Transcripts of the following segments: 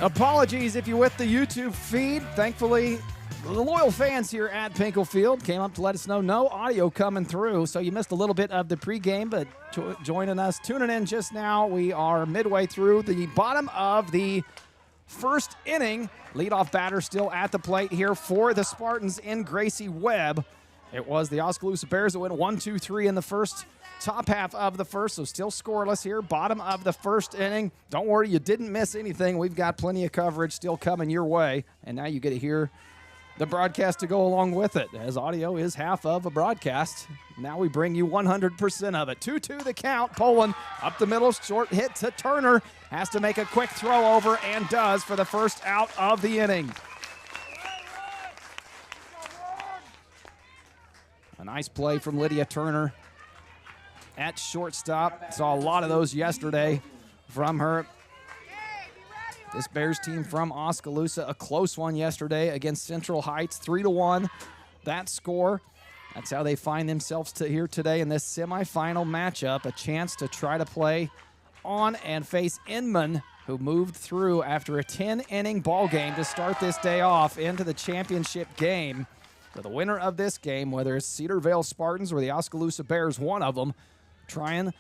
Apologies if you're with the YouTube feed. Thankfully, the loyal fans here at Pinkall Field came up to let us know no audio coming through, so you missed a little bit of the pregame, but joining us, tuning in just now, we are midway through the bottom of the first inning. Leadoff batter still at the plate here for the Spartans in Gracie Webb. It was the Oskaloosa Bears that went 1-2-3 in the first top half of the first, so still scoreless here. Bottom of the first inning. Don't worry, you didn't miss anything. We've got plenty of coverage still coming your way, and now you get to hear the broadcast to go along with it, as audio is half of a broadcast. Now we bring you 100% of it. 2-2 the count. Poland up the middle, short hit to Turner. Has to make a quick throw over, and does for the first out of the inning. A nice play from Lydia Turner at shortstop. Saw a lot of those yesterday from her. This Bears team from Oskaloosa, a close one yesterday against Central Heights, 3-1. That score. That's how they find themselves here today in this semifinal matchup. A chance to try to play on and face Inman, who moved through after a 10-inning ball game to start this day off into the championship game. So the winner of this game, whether it's Cedarvale Spartans or the Oskaloosa Bears, one of them, trying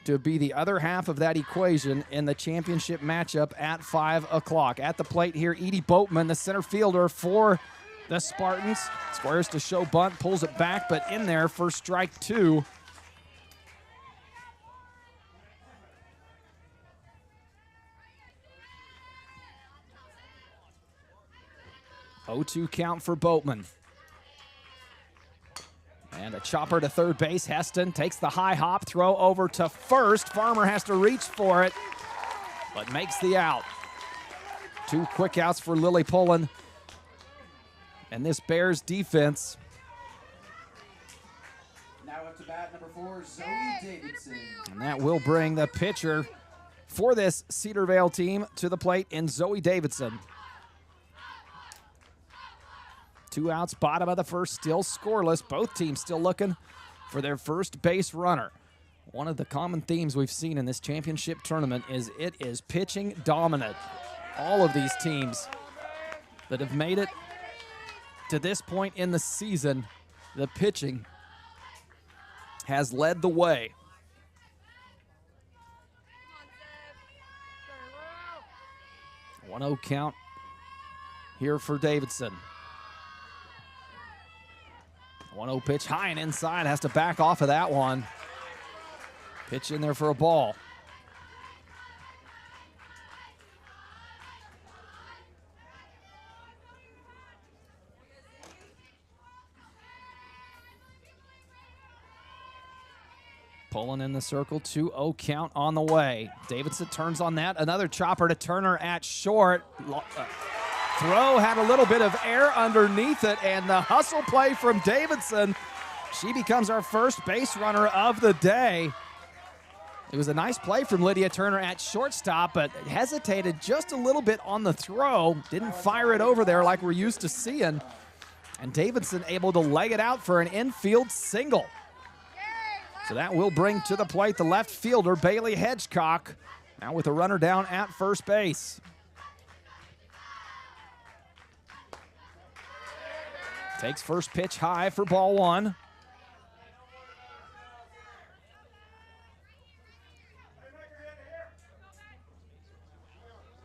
to be the other half of that equation in the championship matchup at 5 o'clock. At the plate here, Edie Boatman, the center fielder for the Spartans. Squares to show bunt, pulls it back, but in there for strike two. (0-2) count for Boatman. And a chopper to third base. Heston takes the high hop, throw over to first. Farmer has to reach for it, but makes the out. 2 quick outs for Lily Pullen. And this Bears defense. Now up to bat, number 4, Zoe Davidson. And that will bring the pitcher for this Cedarvale team to the plate in Zoe Davidson. 2 outs, bottom of the first, still scoreless. Both teams still looking for their first base runner. One of the common themes we've seen in this championship tournament is it is pitching dominant. All of these teams that have made it to this point in the season, the pitching has led the way. 1-0 count here for Davidson. 1-0 pitch high and inside, has to back off of that one. Pitch in there for a ball. Pulling in the circle, 2-0 count on the way. Davidson turns on that. Another chopper to Turner at short. Throw had a little bit of air underneath it, and the hustle play from Davidson. She becomes our first base runner of the day. It was a nice play from Lydia Turner at shortstop, but hesitated just a little bit on the throw. Didn't fire it over there like we're used to seeing. And Davidson able to leg it out for an infield single. So that will bring to the plate the left fielder, Bailey Hedgecock, now with a runner down at first base. Takes first pitch high for ball one.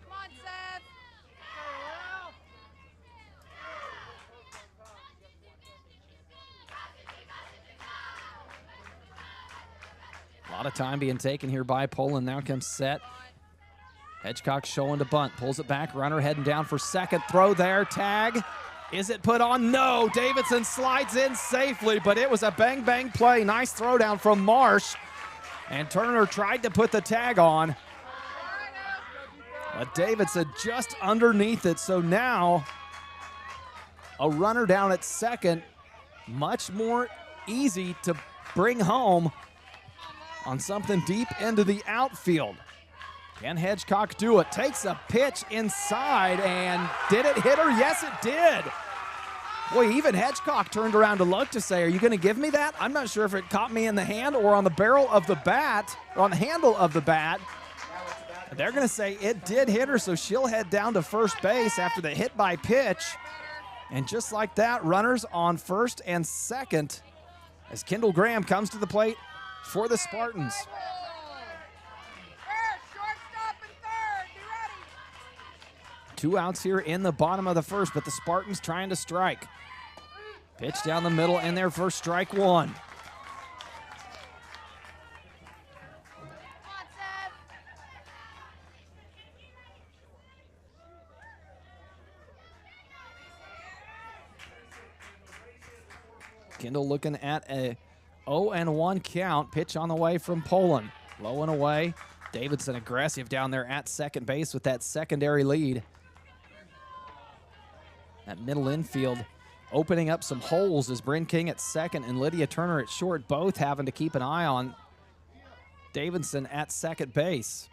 Come on, Seth. A lot of time being taken here by Poland. Now comes set. Hedgecock showing to bunt. Pulls it back. Runner heading down for second. Throw there. Tag. Is it put on? No. Davidson slides in safely, but it was a bang-bang play. Nice throw down from Marsh. And Turner tried to put the tag on. But Davidson just underneath it. So now a runner down at second. Much more easy to bring home on something deep into the outfield. Can Hedgecock do it? Takes a pitch inside, and did it hit her? Yes, it did. Boy, even Hedgecock turned around to look to say, are you going to give me that? I'm not sure if it caught me in the hand or on the barrel of the bat, or on the handle of the bat. They're going to say it did hit her, so she'll head down to first base after the hit by pitch. And just like that, runners on first and second as Kendall Graham comes to the plate for the Spartans. Two outs here in the bottom of the first, but the Spartans trying to strike. Pitch down the middle in there for strike one. Kendall looking at a 0-1 count. Pitch on the way from Poland. Low and away. Davidson aggressive down there at second base with that secondary lead. That middle infield opening up some holes as Bryn King at second and Lydia Turner at short, both having to keep an eye on Davidson at second base.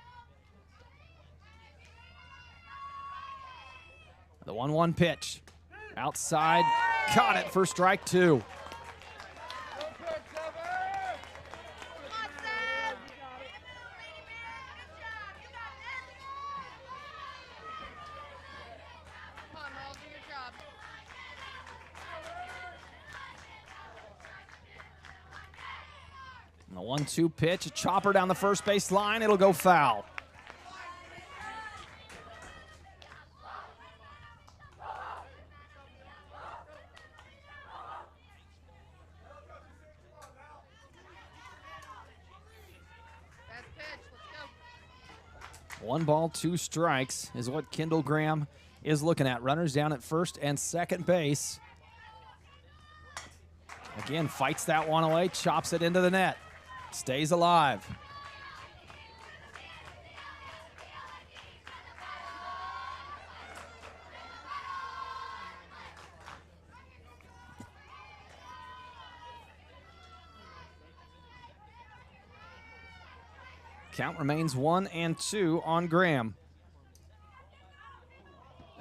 The 1-1 pitch. Outside, caught it for strike two. And the 1-2 pitch, a chopper down the first base line. It'll go foul. One ball, two strikes is what Kendall Graham is looking at. Runners down at first and second base. Again, fights that one away, chops it into the net. Stays alive. Count remains 1-2 on Graham.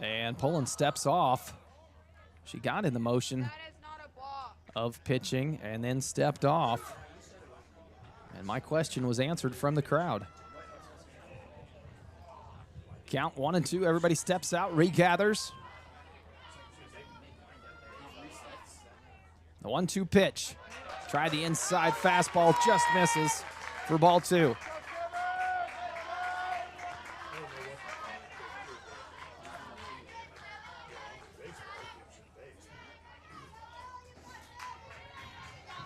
And Poland steps off. She got in the motion of pitching and then stepped off. And my question was answered from the crowd. Count 1-2. Everybody steps out, regathers. The 1-2 pitch. Try the inside fastball, just misses for ball two.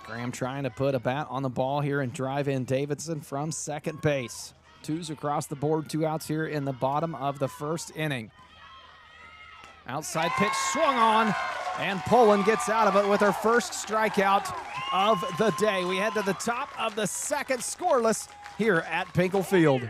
Graham trying to put a bat on the ball here and drive in Davidson from second base. Twos across the board, two outs here in the bottom of the first inning. Outside pitch swung on, and Poland gets out of it with her first strikeout of the day. We head to the top of the second, scoreless here at Pinkall Field.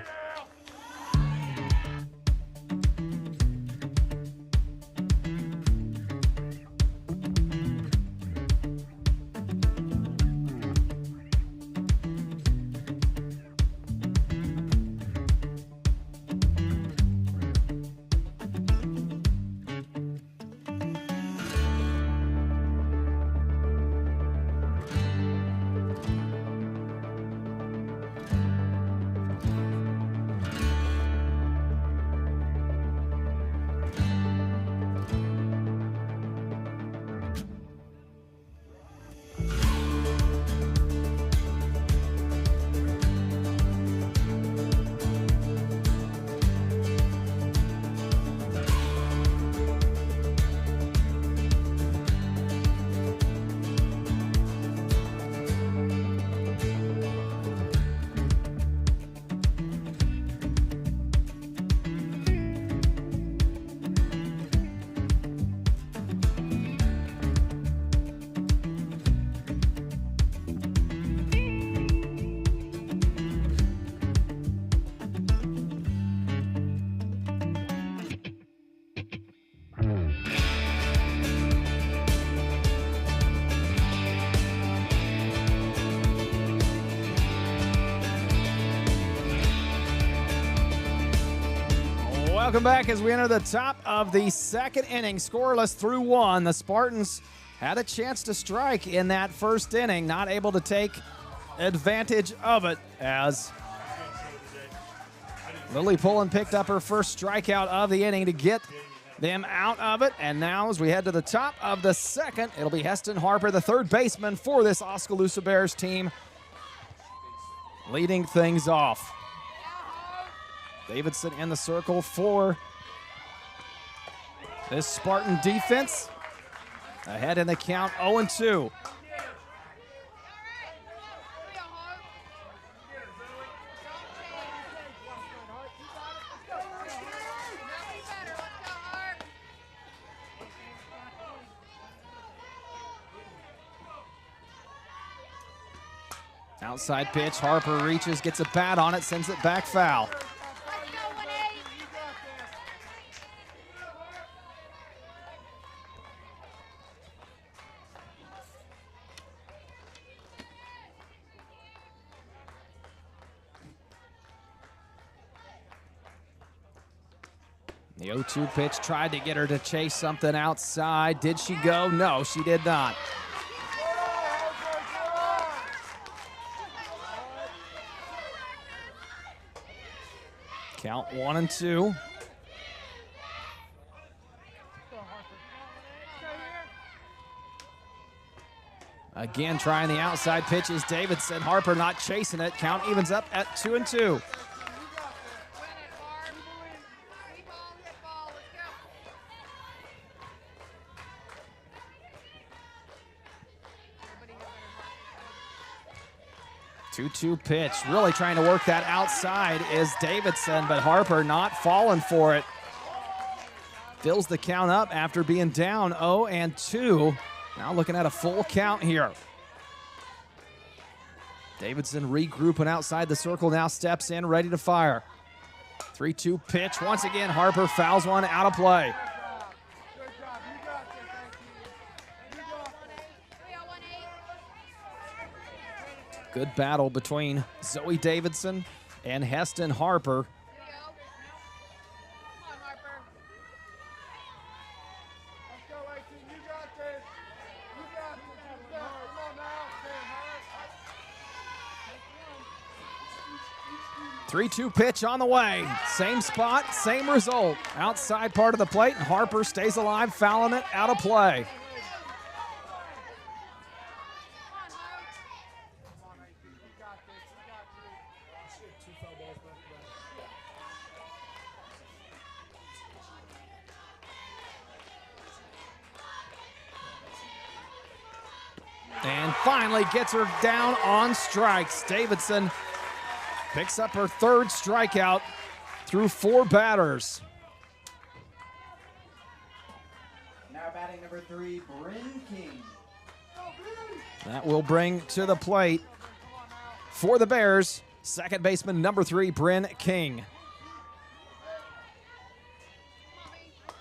Welcome back as we enter the top of the second inning, scoreless through one. The Spartans had a chance to strike in that first inning, not able to take advantage of it as Lily Pullen picked up her first strikeout of the inning to get them out of it. And now as we head to the top of the second, it'll be Heston Harper, the third baseman for this Oskaloosa Bears team, leading things off. Davidson in the circle for this Spartan defense. Ahead in the count, 0-2. Outside pitch, Harper reaches, gets a bat on it, sends it back foul. The 0-2 pitch tried to get her to chase something outside. Did she go? No, she did not. Count 1-2. Again, trying the outside pitch is Davidson. Harper not chasing it. Count evens up at 2-2. Two-two pitch, really trying to work that outside is Davidson, but Harper not falling for it. Fills the count up after being down 0-2. Now looking at a full count here. Davidson regrouping outside the circle, now steps in, ready to fire. 3-2 pitch, once again Harper fouls one out of play. Good battle between Zoe Davidson and Heston Harper. Three-two pitch on the way. Same spot, same result. Outside part of the plate, and Harper stays alive, fouling it out of play. And finally gets her down on strikes. Davidson picks up her third strikeout through 4 batters. Now batting number 3, Bryn King. That will bring to the plate for the Bears, second baseman number 3, Bryn King.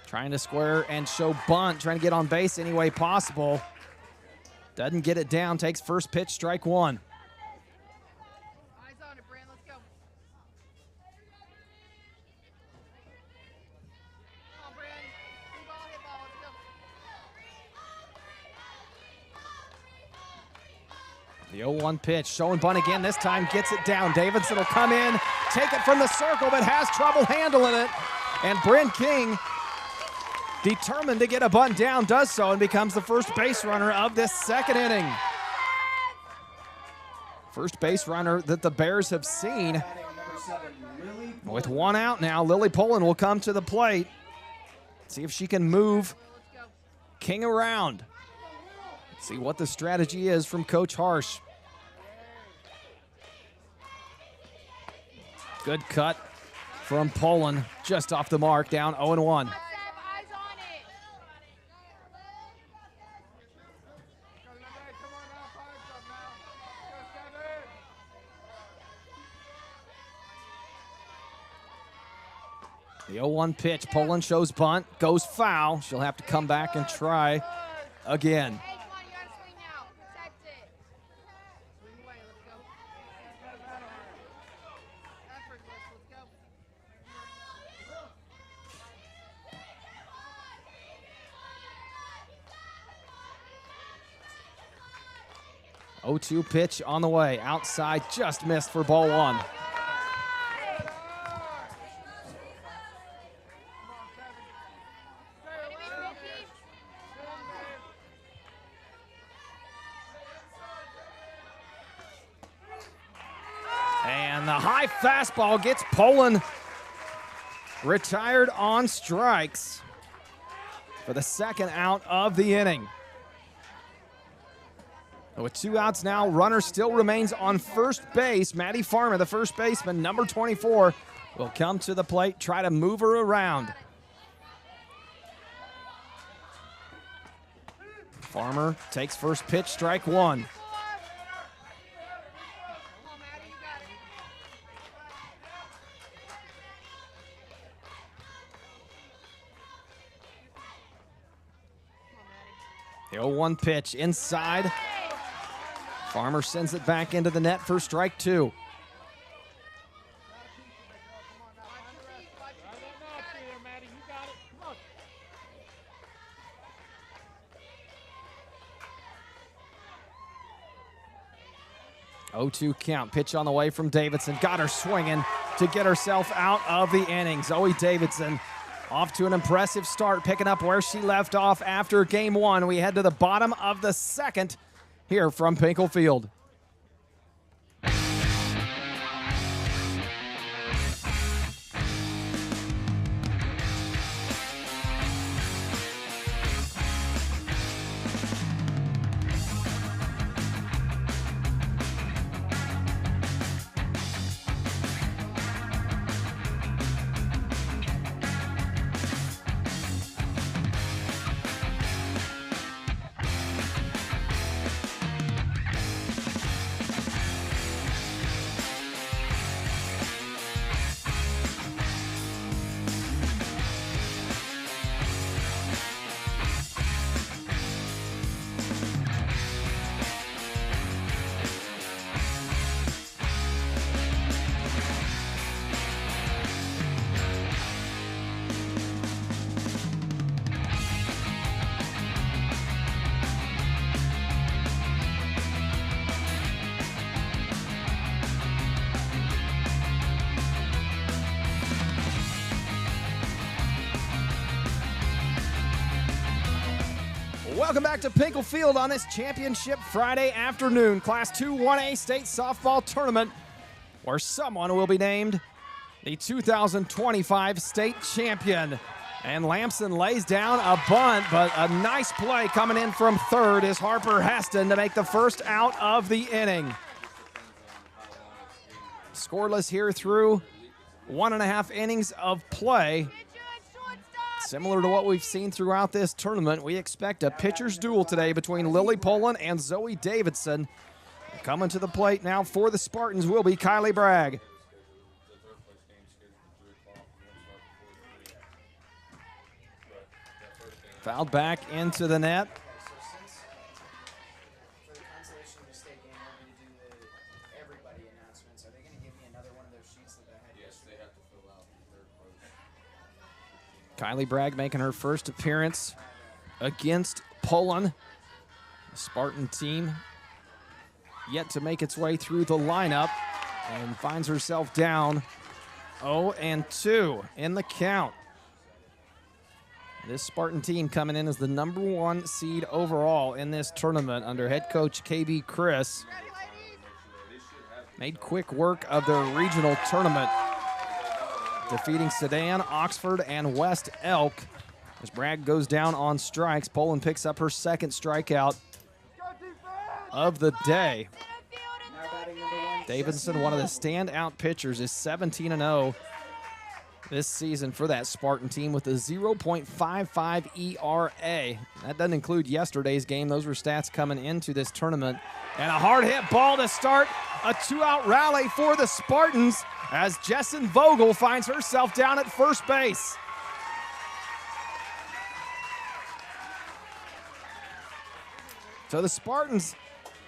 Trying to square and show bunt, trying to get on base any way possible. Doesn't get it down, takes first pitch, strike 1. Eyes on it, Bryn, let's go. Come on, Bryn. Free ball, hit ball, let's go. The 0-1 pitch, showing bunt again, this time gets it down. Davidson will come in, take it from the circle, but has trouble handling it. And Bryn King, determined to get a bunt down, does so and becomes the first base runner of this second inning. First base runner that the Bears have seen. With 1 out now, Lily Pullen will come to the plate. See if she can move King around. See what the strategy is from Coach Harsh. Good cut from Pullen, just off the mark, down 0-1. The 0-1 pitch, Pullen shows bunt, goes foul. She'll have to come back and try again. Hey, come on, you gotta swing now. Protect it. Swing away, let's go. Effortless, let's go. 0-2 pitch on the way, outside, just missed for ball 1. And the high fastball gets Poland retired on strikes for the second out of the inning. With 2 outs now, runner still remains on first base. Maddie Farmer, the first baseman, number 24, will come to the plate, try to move her around. Farmer takes first pitch, strike 1. The 0-1 pitch inside. Farmer sends it back into the net for strike 2. Oh-2 count. Pitch on the way from Davidson. Got her swinging to get herself out of the inning. Zoe Davidson off to an impressive start, picking up where she left off after game 1. We head to the bottom of the second here from Pinkall Field. Welcome back to Pinkall Field on this Championship Friday afternoon. Class 2 1A State Softball Tournament, where someone will be named the 2025 state champion. And Lamson lays down a bunt, but a nice play coming in from third is Harper Heston to make the first out of the inning. Scoreless here through 1.5 innings of play. Similar to what we've seen throughout this tournament, we expect a pitcher's duel today between Lily Poland and Zoe Davidson. Coming to the plate now for the Spartans will be Kylie Bragg. Fouled back into the net. Kylie Bragg making her first appearance against Poland. The Spartan team yet to make its way through the lineup and finds herself down 0-2 in the count. This Spartan team coming in as the number 1 seed overall in this tournament under head coach KB Chris. Made quick work of their regional tournament, defeating Sedan, Oxford, and West Elk. As Bragg goes down on strikes, Poland picks up her second strikeout of the day. Davidson, one of the standout pitchers, is 17-0 this season for that Spartan team with a 0.55 ERA. That doesn't include yesterday's game. Those were stats coming into this tournament. And a hard hit ball to start a 2-out rally for the Spartans as Jessen Vogel finds herself down at first base. So the Spartans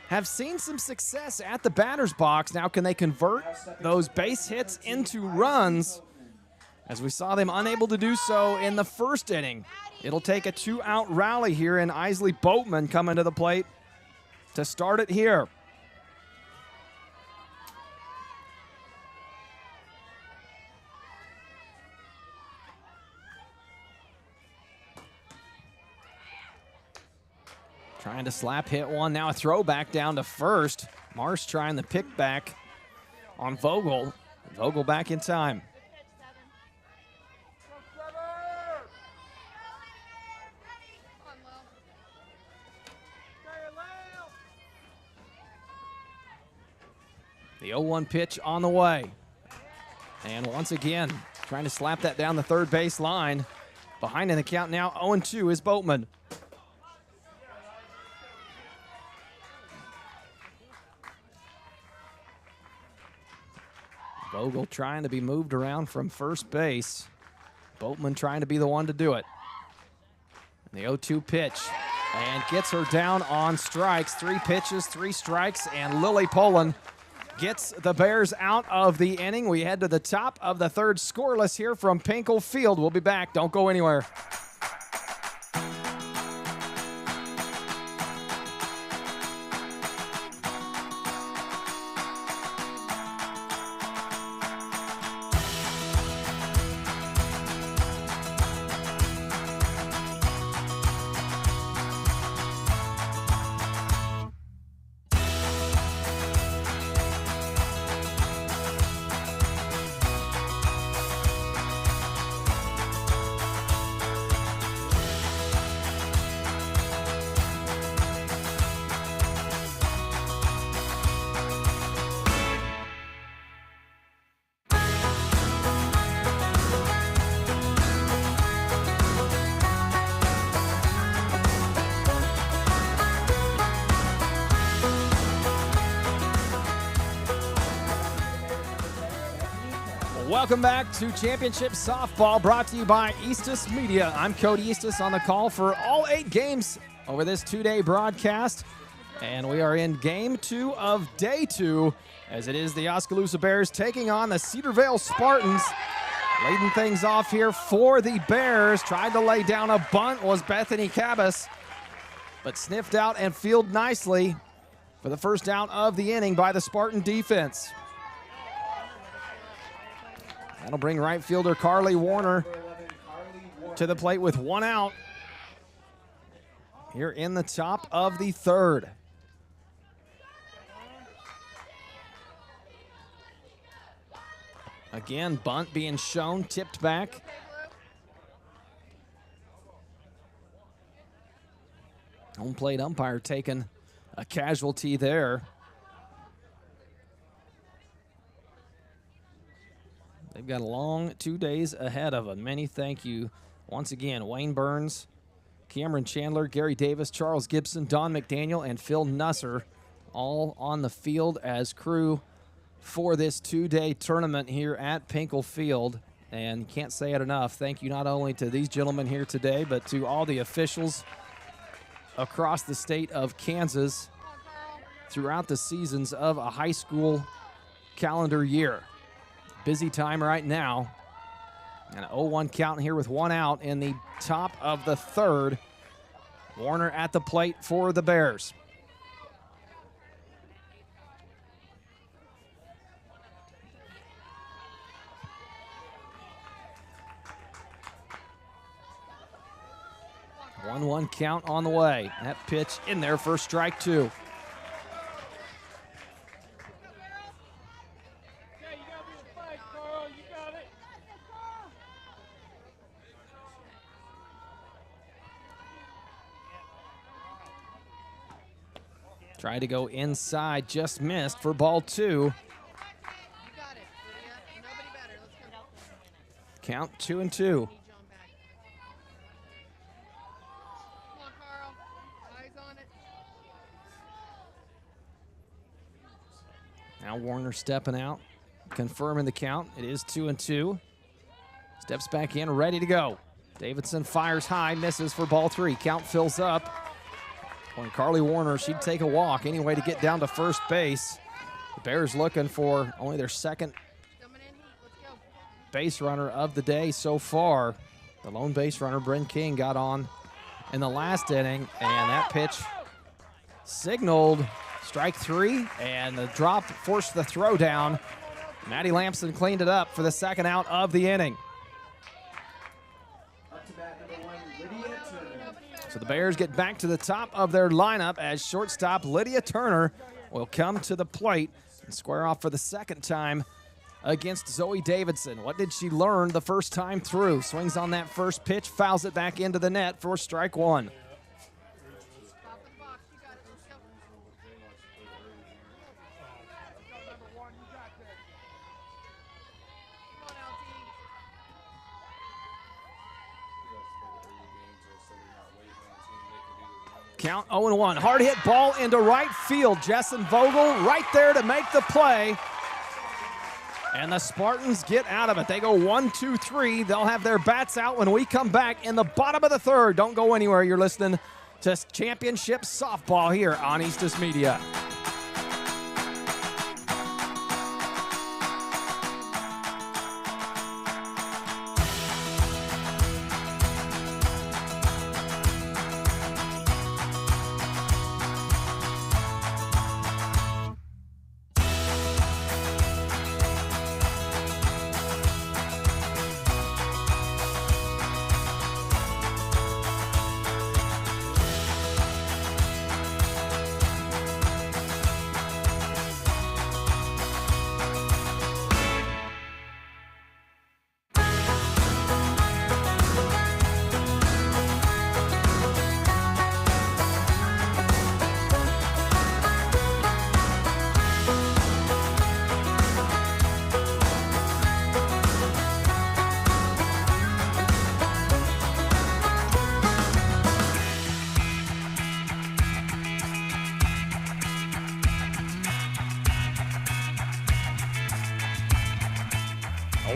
have seen some success at the batter's box. Now can they convert those base hits into runs? As we saw them unable to do so in the first inning. It'll take a 2-out rally here, and Isley Boatman coming to the plate to start it here. Trying to slap hit one. Now a throwback down to first. Marsh trying the pick back on Vogel. Vogel back in time. The 0-1 pitch on the way. And once again, trying to slap that down the third base line. Behind in the count now, 0-2 is Boatman. Vogel trying to be moved around from first base. Boatman trying to be the one to do it. And the 0-2 pitch. And gets her down on strikes. 3 pitches, 3 strikes, and Lily Poland gets the Bears out of the inning. We head to the top of the third, scoreless here from Pinkall Field. We'll be back. Don't go anywhere. Welcome back to Championship Softball, brought to you by Eastus Media. I'm Cody Eastus on the call for all 8 games over this 2-day broadcast. And we are in game 2 of day 2, as it is the Oskaloosa Bears taking on the Cedarvale Spartans. Leading things off here for the Bears. Tried to lay down a bunt was Bethany Cabas, but sniffed out and fielded nicely for the first out of the inning by the Spartan defense. That'll bring right fielder Carly Warner to the plate with 1 out here in the top of the third. Again, bunt being shown, tipped back. Home plate umpire taking a casualty there. They've got a long 2 days ahead of them. Many thank you once again. Wayne Burns, Cameron Chandler, Gary Davis, Charles Gibson, Don McDaniel, and Phil Nusser all on the field as crew for this 2-day tournament here at Pinkall Field. And can't say it enough. Thank you not only to these gentlemen here today, but to all the officials across the state of Kansas throughout the seasons of a high school calendar year. Busy time right now. And an 0-1 count here with 1 out in the top of the third. Warner at the plate for the Bears. A 1-1 count on the way. That pitch in there for strike 2. Tried to go inside, just missed for ball 2. You got it, Lydia. Nobody better. Let's go. Count 2-2. Come on, Carl. Eyes on it. Now Warner stepping out, confirming the count. It is 2-2. Steps back in, ready to go. Davidson fires high, misses for ball 3. Count fills up. When Carly Warner, she'd take a walk anyway to get down to first base. The Bears looking for only their second base runner of the day so far. The lone base runner, Bryn King, got on in the last inning, and that pitch signaled strike 3, and the drop forced the throw down. Maddie Lampson cleaned it up for the second out of the inning. So the Bears get back to the top of their lineup as shortstop Lydia Turner will come to the plate. Square off for the second time against Zoe Davidson. What did she learn the first time through? Swings on that first pitch, fouls it back into the net for strike one. Top of the box. You got it. Let's go. Number one, you got this. Come on, LT. Count 0-1. Hard hit ball into right field. Jessen Vogel right there to make the play. And the Spartans get out of it. They go 1-2-3. They'll have their bats out when we come back in the bottom of the third. Don't go anywhere. You're listening to Championship Softball here on Eastus Media.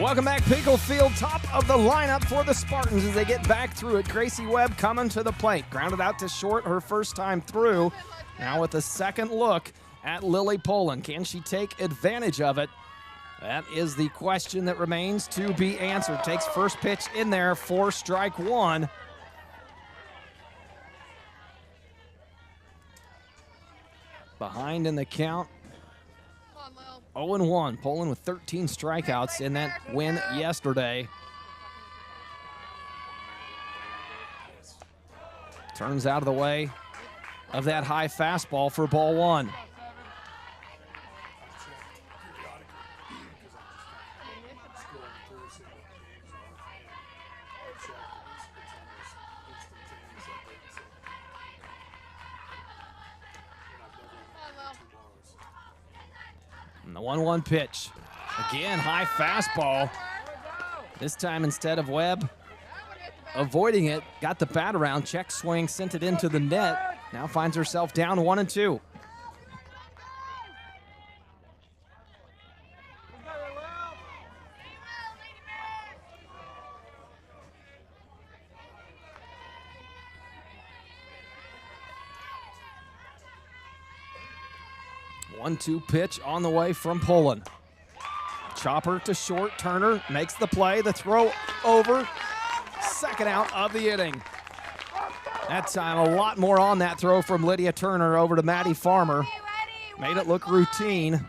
Welcome back, Pinkall Field, top of the lineup for the Spartans as they get back through it. Gracie Webb coming to the plate. Grounded out to short her first time through. Now with a second look at Lily Poland. Can she take advantage of it? That is the question that remains to be answered. Takes first pitch in there for strike one. Behind in the count. 0-1. Poland with 13 strikeouts in that win yesterday. Turns out of the way of that high fastball for ball one. And the 1-1 pitch. Again, high fastball. This time, instead of Webb avoiding it, got the bat around, check swing, sent it into the net. Now finds herself down 1-2. One-two pitch on the way from Poland. Chopper to short. Turner makes the play. The throw over. Second out of the inning. That time a lot more on that throw from Lydia Turner over to Maddie Farmer. Made it look routine.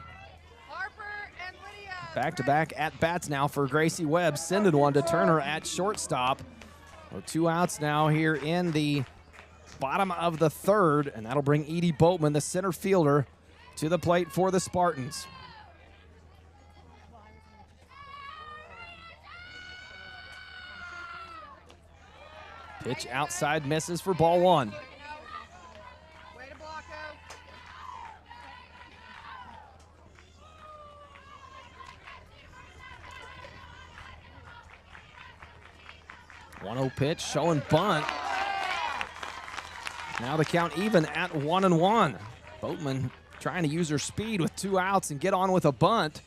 Back-to-back at-bats now for Gracie Webb. Sending one to Turner at shortstop. So 2 outs now here in the bottom of the third, and that'll bring Edie Boatman, the center fielder, to the plate for the Spartans. Pitch outside, misses for ball one. Way to block out. 1-0 pitch, showing bunt. Now the count even at 1-1. Boatman trying to use her speed with 2 outs and get on with a bunt,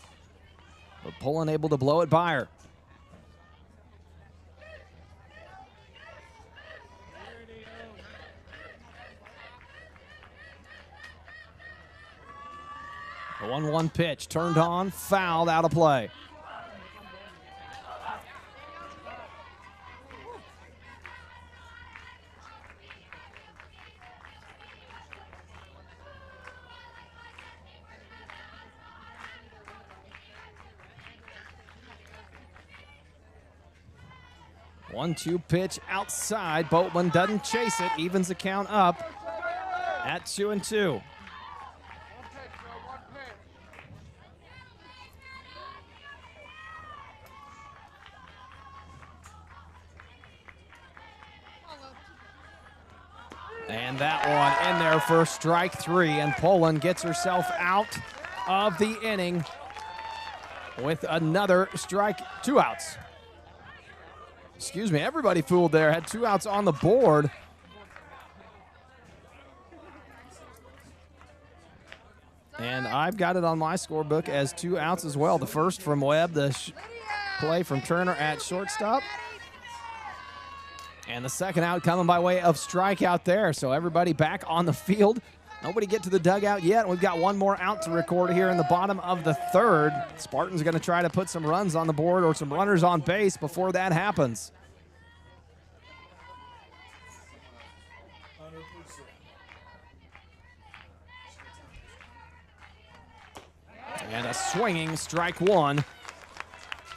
but Poland able to blow it by her. The 1-1 pitch turned on, fouled, out of play. One-two pitch outside. Boatman doesn't chase it. Evens the count up at 2-2. And that one in there for strike 3, and Poland gets herself out of the inning with another strike, 2 outs. Excuse me, everybody fooled there, had 2 outs on the board. And I've got it on my scorebook as 2 outs as well. The first from Webb, the play from Turner at shortstop. And the second out coming by way of strikeout there. So everybody back on the field. Nobody get to the dugout yet. We've got 1 more out to record here in the bottom of the 3rd. Spartans going to try to put some runs on the board or some runners on base before that happens. And a swinging strike 1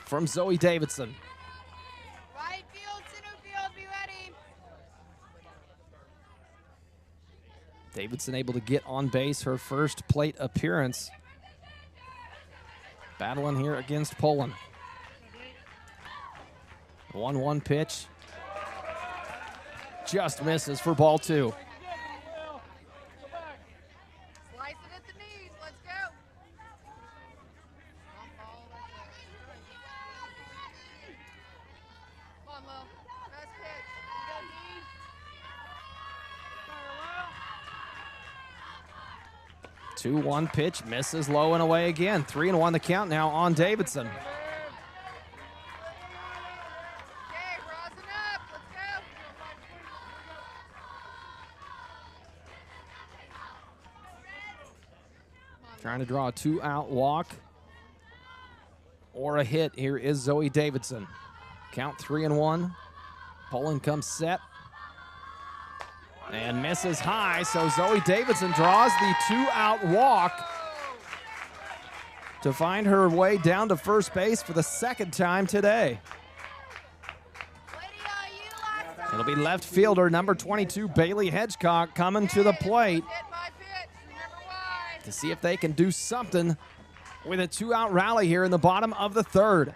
from Zoe Davidson. Right field, center field, be ready. Davidson able to get on base, her first plate appearance. Battling here against Poland. 1-1 pitch. Just misses for ball 2. Slice it at the knees. Let's go. Come on, Will. Best pitch. Go, knees. 2-1 pitch, misses low and away again. 3-1 the count now on Davidson. Okay, rosin up. Let's go. Trying to draw a 2-out walk or a hit. Here is Zoe Davidson. Count 3-1. Poland comes set and misses high, so Zoe Davidson draws the 2-out walk to find her way down to first base for the 2nd time today. It'll be left fielder number 22, Bailey Hedgecock, coming to the plate Hit by pitch. Remember why. to see if they can do something with a 2-out rally here in the bottom of the 3rd. A little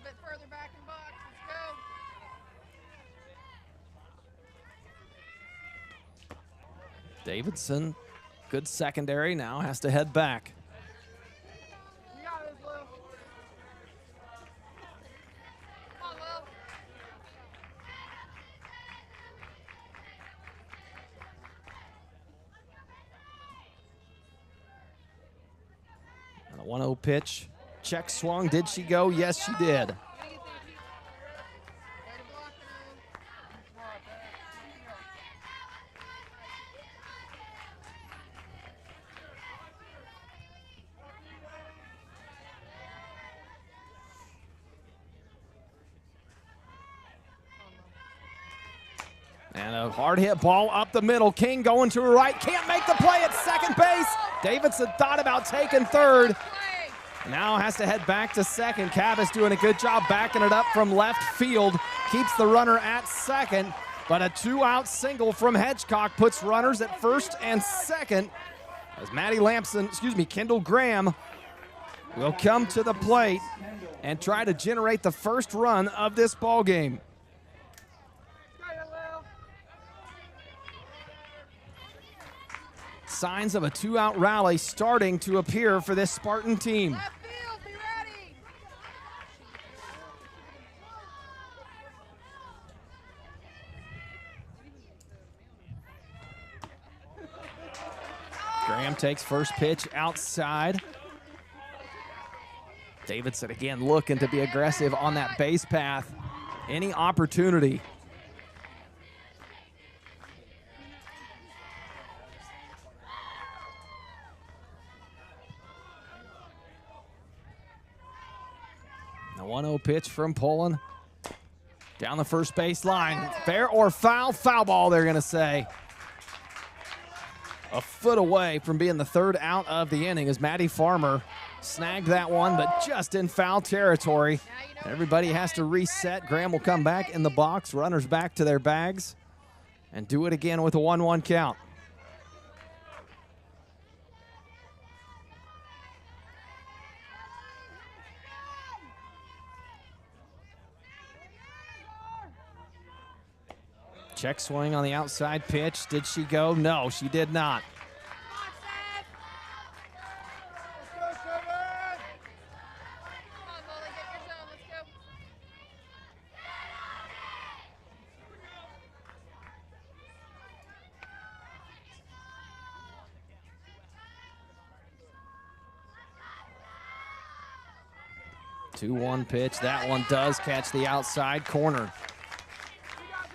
bit further back in box. Let's go. Davidson, good secondary, now has to head back. You got this, Will. Come on, Will. And a 1-0 pitch. Check swung. Did she go? Yes, she did. Way to block it in. And a hard hit ball up the middle. King going to her right. Can't make the play at second base. Davidson thought about taking 3rd. Play. Now has to head back to 2nd. Cabas doing a good job backing it up from left field. Keeps the runner at 2nd. But a 2-out single from Hedgecock puts runners at 1st and 2nd. As Kendall Graham will come to the plate and try to generate the first run of this ball game. Signs of a 2-out rally starting to appear for this Spartan team. Left field, be ready. Graham takes first pitch outside. Davidson again looking to be aggressive on that base path. Any opportunity. The 1-0 pitch from Poland. Down the first base line. Fair or foul? Foul ball, they're going to say. A foot away from being the 3rd out of the inning as Maddie Farmer snagged that one, but just in foul territory. Everybody has to reset. Graham will come back in the box. Runners back to their bags and do it again with a 1-1 count. Check swing on the outside pitch. Did she go? No, she did not. Come on, Lily, get your zone. Let's go. 2-1 pitch. That one does catch the outside corner.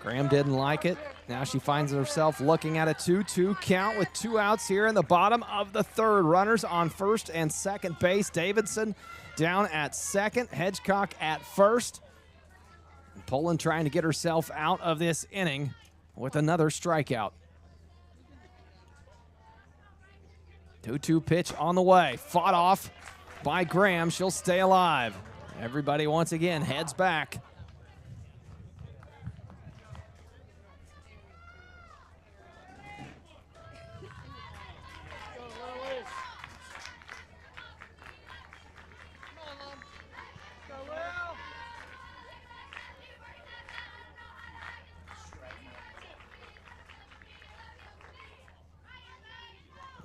Graham didn't like it. Now she finds herself looking at a 2-2 count with 2 outs here in the bottom of the third. Runners on first and second base. Davidson down at second. Hedgecock at first. And Poland trying to get herself out of this inning with another strikeout. 2-2 pitch on the way. Fought off by Graham. She'll stay alive. Everybody once again heads back.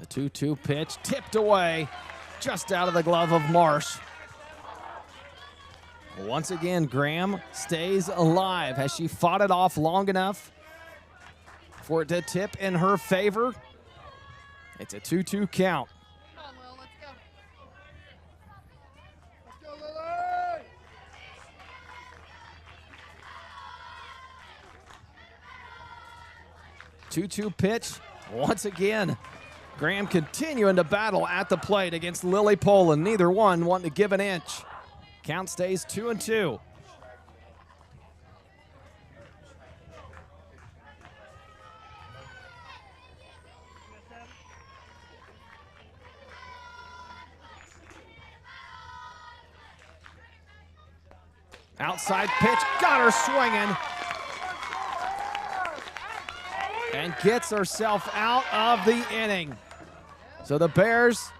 The 2-2 pitch tipped away just out of the glove of Marsh. Once again, Graham stays alive. Has she fought it off long enough for it to tip in her favor? It's a 2-2 count. Come on, Will, let's go. Let's go, Lily! 2-2 pitch once again. Graham continuing to battle at the plate against Lily Poland. Neither one wanting to give an inch. Count stays 2-2. Outside pitch, got her swinging. And gets herself out of the inning. So the Bears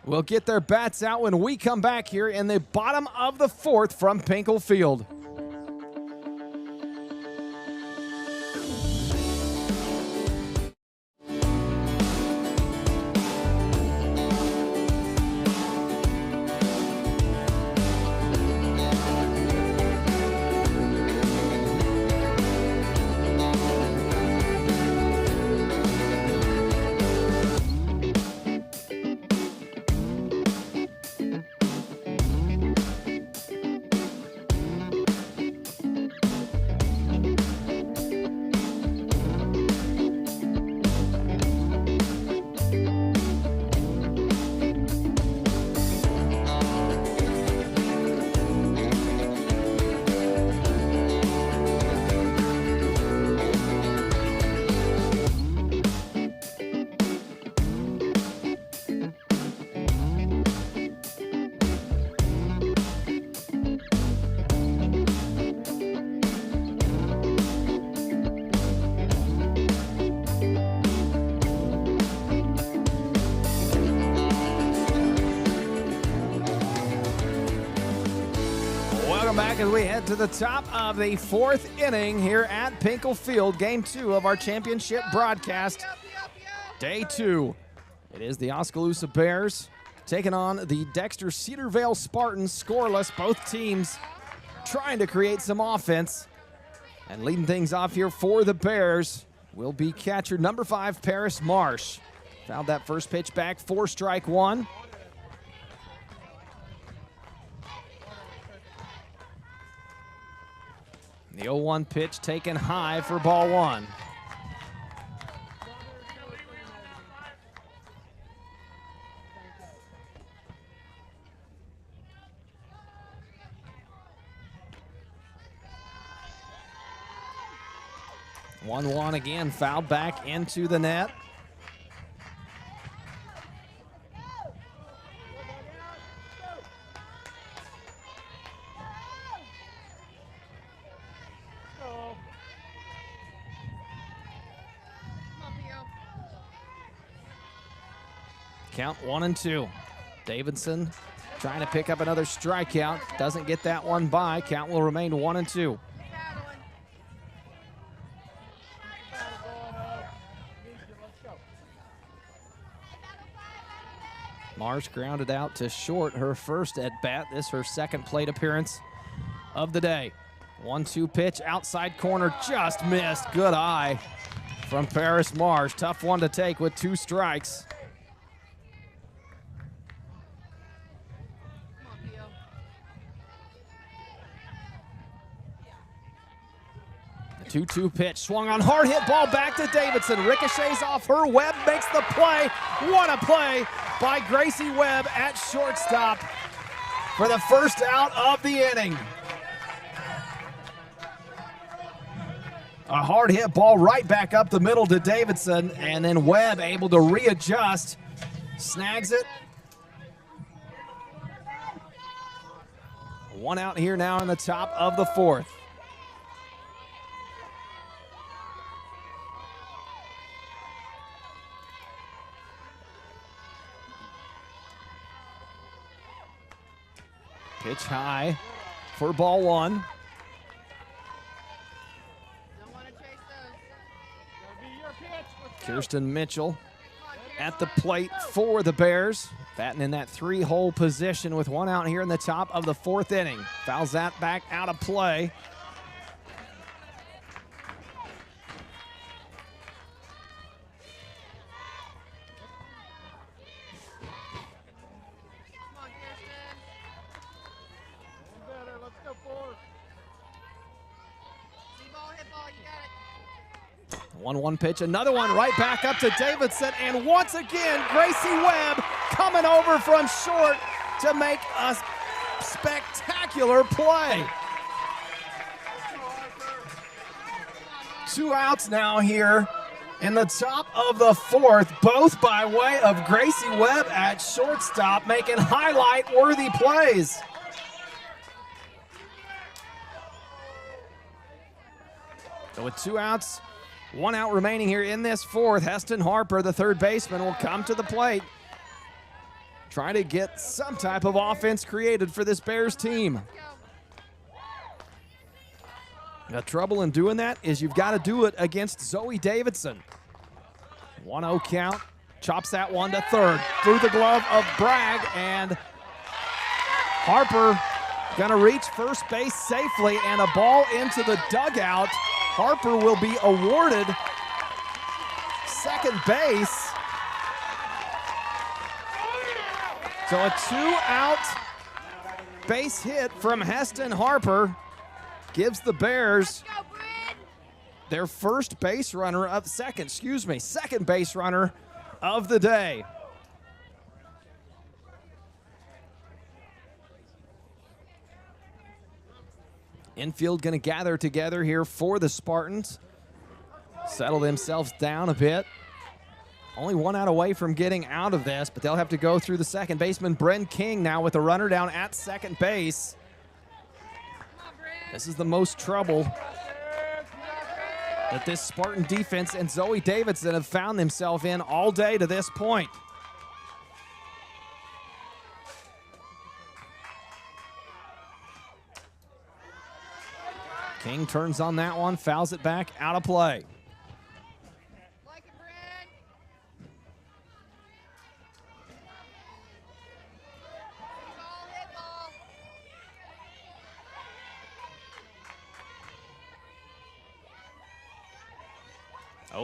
will get their bats out when we come back here in the bottom of the fourth from Pinkall Field. Back as we head to the top of the fourth inning here at Pinkall Field, game 2 of our championship broadcast, day 2. It is the Oskaloosa Bears taking on the Dexter Cedarvale Spartans, scoreless. Both teams trying to create some offense. And leading things off here for the Bears will be catcher number 5, Paris Marsh. Fouled that first pitch back, 4 strike 1. The 0-1 pitch taken high for ball 1. One again, fouled back into the net. Count 1-2. Davidson trying to pick up another strikeout. Doesn't get that one by. Count will remain 1-2. Marsh grounded out to short, her first at bat. This her second plate appearance of the day. 1-2 pitch, outside corner, just missed. Good eye from Paris Marsh. Tough one to take with 2 strikes. Come on, Theo. The 2-2 pitch, swung on, hard hit ball back to Davidson. Ricochets off her. Webb makes the play. What a play by Gracie Webb at shortstop for the first out of the inning. A hard hit ball right back up the middle to Davidson, and then Webb able to readjust, snags it. 1 out here now in the top of the 4th. Pitch high for ball 1. Don't want to chase those. Kirsten Mitchell at the plate for the Bears. Batting in that 3-hole position with 1 out here in the top of the 4th inning. Fouls that back out of play. Come on, Kirsten. Better, let's go forward. See ball, hit ball, you got it. 1-1 pitch, another one right back up to Davidson, and once again, Gracie Webb coming over from short to make a spectacular play. 2 outs now here in the top of the 4th, both by way of Gracie Webb at shortstop, making highlight-worthy plays. So with 2 outs, 1 out remaining here in this 4th, Heston Harper, the third baseman, will come to the plate. Trying to get some type of offense created for this Bears team. Go. The trouble in doing that is you've got to do it against Zoe Davidson. 1-0 count, chops that one to third. Through the glove of Bragg, and Harper gonna reach first base safely, and a ball into the dugout. Harper will be awarded second base. So a 2-out base hit from Heston Harper gives the Bears Go, Bryn. their second base runner of the day. Infield going to gather together here for the Spartans. Settle themselves down a bit. Only 1 out away from getting out of this, but they'll have to go through the second baseman, Bren King, now with a runner down at second base. Come on, Bryn. This is the most trouble that this Spartan defense and Zoe Davidson have found themselves in all day to this point. King turns on that one, fouls it back, out of play. Like it, Bryn. Ball, hit ball.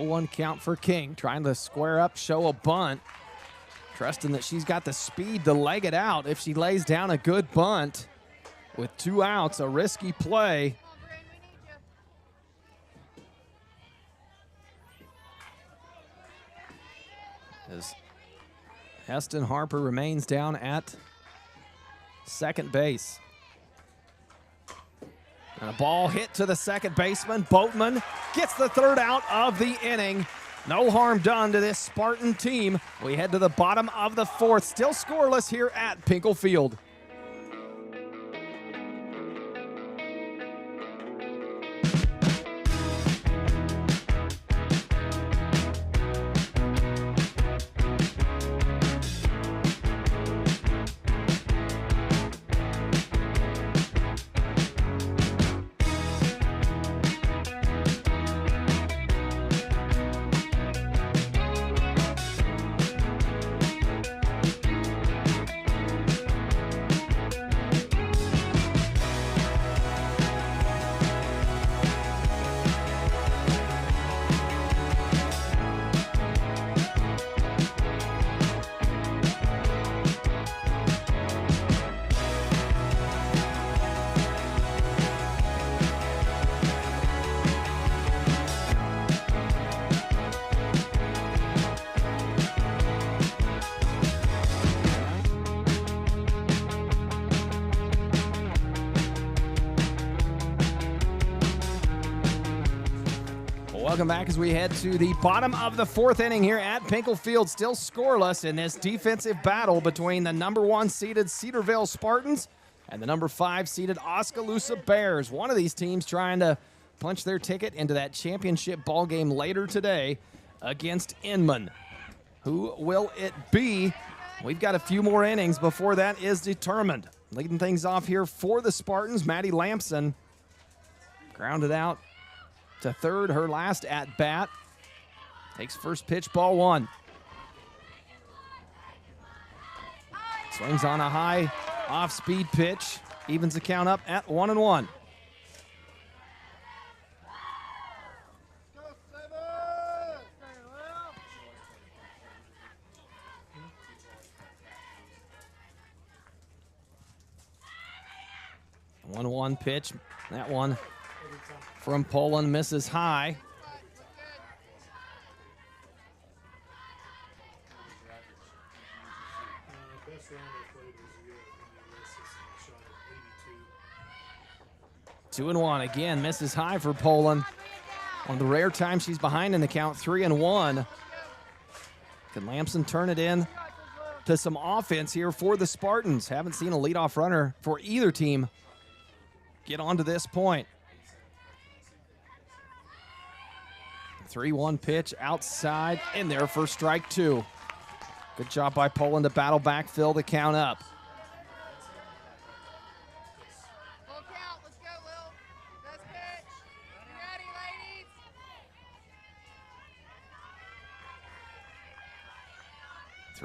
0-1 count for King, trying to square up, show a bunt. Trusting that she's got the speed to leg it out if she lays down a good bunt. With 2 outs, a risky play. Come on, Bryn, we need you. As Heston Harper remains down at second base. And a ball hit to the second baseman. Boatman gets the 3rd out of the inning. No harm done to this Spartan team. We head to the bottom of the 4th, still scoreless here at Pinkall Field. Welcome back as we head to the bottom of the fourth inning here at Pinkall Field. Still scoreless in this defensive battle between the number 1 seeded Cedarville Spartans and the number 5 seeded Oskaloosa Bears. One of these teams trying to punch their ticket into that championship ball game later today against Inman. Who will it be? We've got a few more innings before that is determined. Leading things off here for the Spartans, Maddie Lampson grounded out to third, her last at bat. Takes first pitch, ball 1. Swings on a high off-speed pitch, evens the count up at 1-1. One pitch, that one from Poland misses high. Two and one again, misses high for Poland. One of the rare times she's behind in the count, 3-1. Can Lampson turn it in to some offense here for the Spartans? Haven't seen a leadoff runner for either team get on to this point. 3-1 pitch outside in there for strike 2. Good job by Poland to battle back, fill the count up. Full count. Let's go, Lil. Best pitch. You ready,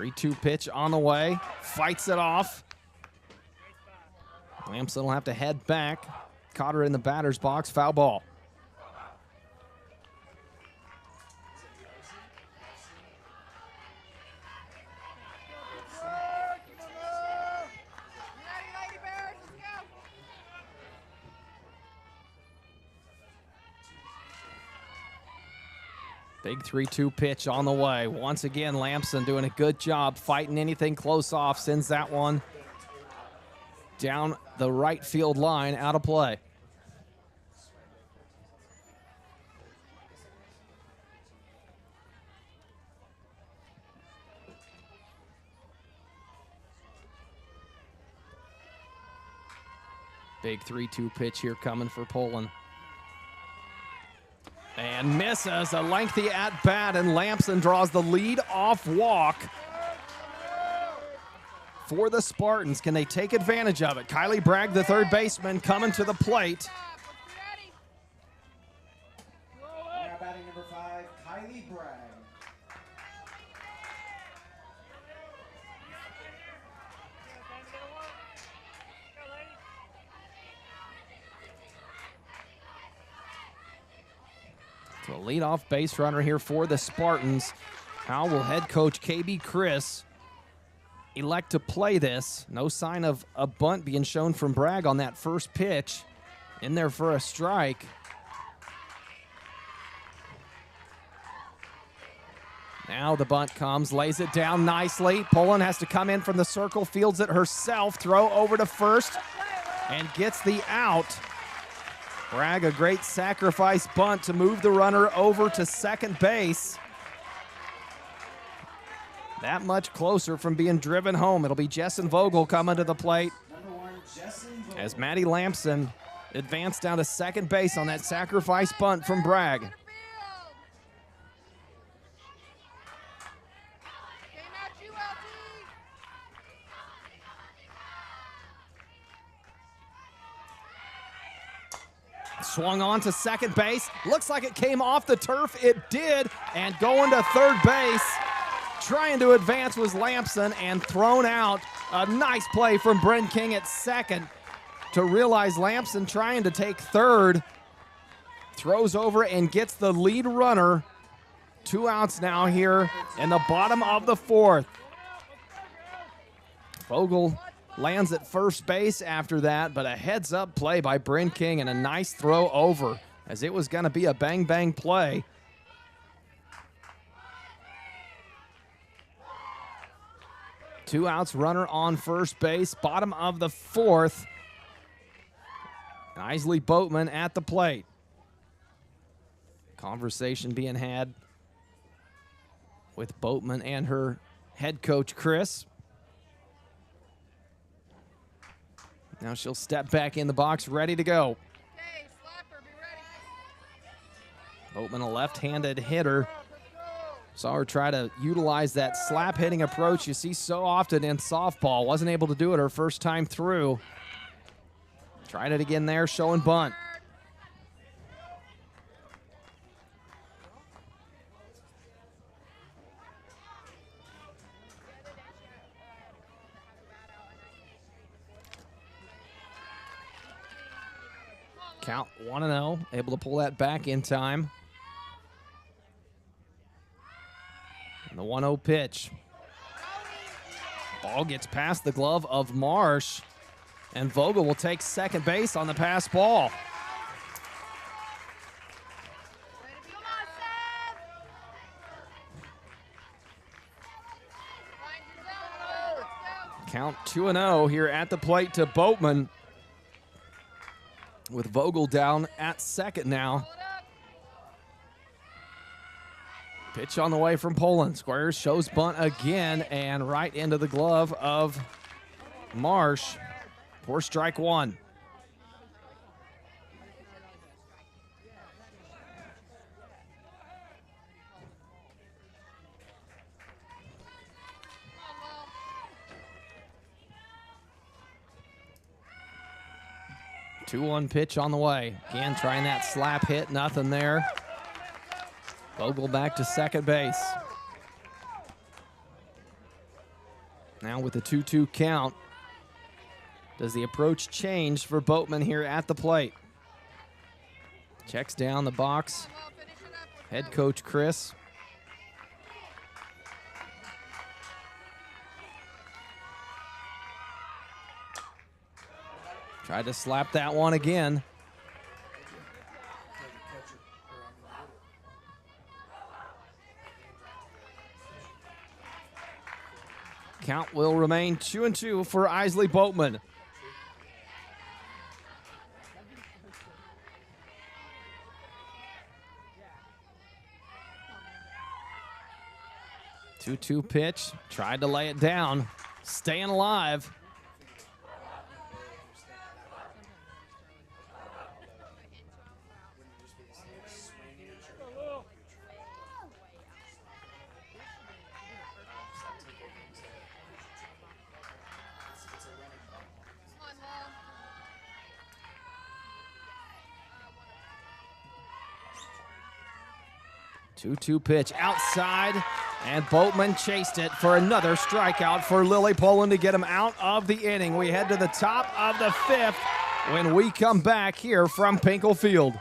ladies? 3-2 pitch on the way. Fights it off. Lampson will have to head back. Caught her in the batter's box. Foul ball. Big 3-2 pitch on the way. Once again, Lampson doing a good job fighting anything close off. Sends that one down the right field line, out of play. Big 3-2 pitch here coming for Poland. And misses a lengthy at-bat, and Lampson draws the lead-off walk for the Spartans. Can they take advantage of it? Kylie Bragg, the third baseman, coming to the plate. Now batting number 5, Kylie Bragg. So a leadoff base runner here for the Spartans. How will head coach KB Chris elect to play this? No sign of a bunt being shown from Bragg on that first pitch. In there for a strike. Now the bunt comes, lays it down nicely. Poland has to come in from the circle, fields it herself, throw over to first, and gets the out. Bragg, a great sacrifice bunt to move the runner over to second base. That much closer from being driven home. It'll be Jessen Vogel coming to the plate as Maddie Lampson advanced down to second base on that sacrifice bunt from Bragg. Swung on to second base. Looks like it came off the turf. It did. And going to third base, trying to advance was Lampson, and thrown out. A nice play from Bryn King at second to realize Lampson trying to take third. Throws over and gets the lead runner. 2 outs now here in the bottom of the fourth. Vogel lands at first base after that, but a heads-up play by Bryn King and a nice throw over, as it was going to be a bang-bang play. Two outs, runner on first base, bottom of the fourth. Isley Boatman at the plate. Conversation being had with Boatman and her head coach, Chris. Now she'll step back in the box, ready to go. Okay, slapper, be ready. Boatman, a left-handed hitter. Saw her try to utilize that slap hitting approach you see so often in softball. Wasn't able to do it her first time through. Tried it again there, showing bunt. Count 1-0, able to pull that back in time. And the 1-0 pitch. Ball gets past the glove of Marsh, and Vogel will take second base on the pass ball. Come on, Seth. Find your zone. Let's go. Count 2-0 here at the plate to Boatman, with Vogel down at second now. Pull it up. Pitch on the way from Poland. Squares, shows bunt again, and right into the glove of Marsh for strike one. Come on, Will. 2-1 pitch on the way. Again, trying that slap hit, nothing there. Vogel back to second base. Now with the 2-2 count, does the approach change for Boatman here at the plate? Checks down the box. Come on, finish it up. Let's Head go. coach Chris. Tried to slap that one again. Count will remain 2-2 for Isley Boatman. Two-two pitch, tried to lay it down, staying alive. Come on, Will. 2-2 pitch outside, and Boatman chased it for another strikeout for Lily Poland to get him out of the inning. We head to the top of the fifth when we come back here from Pinkall Field.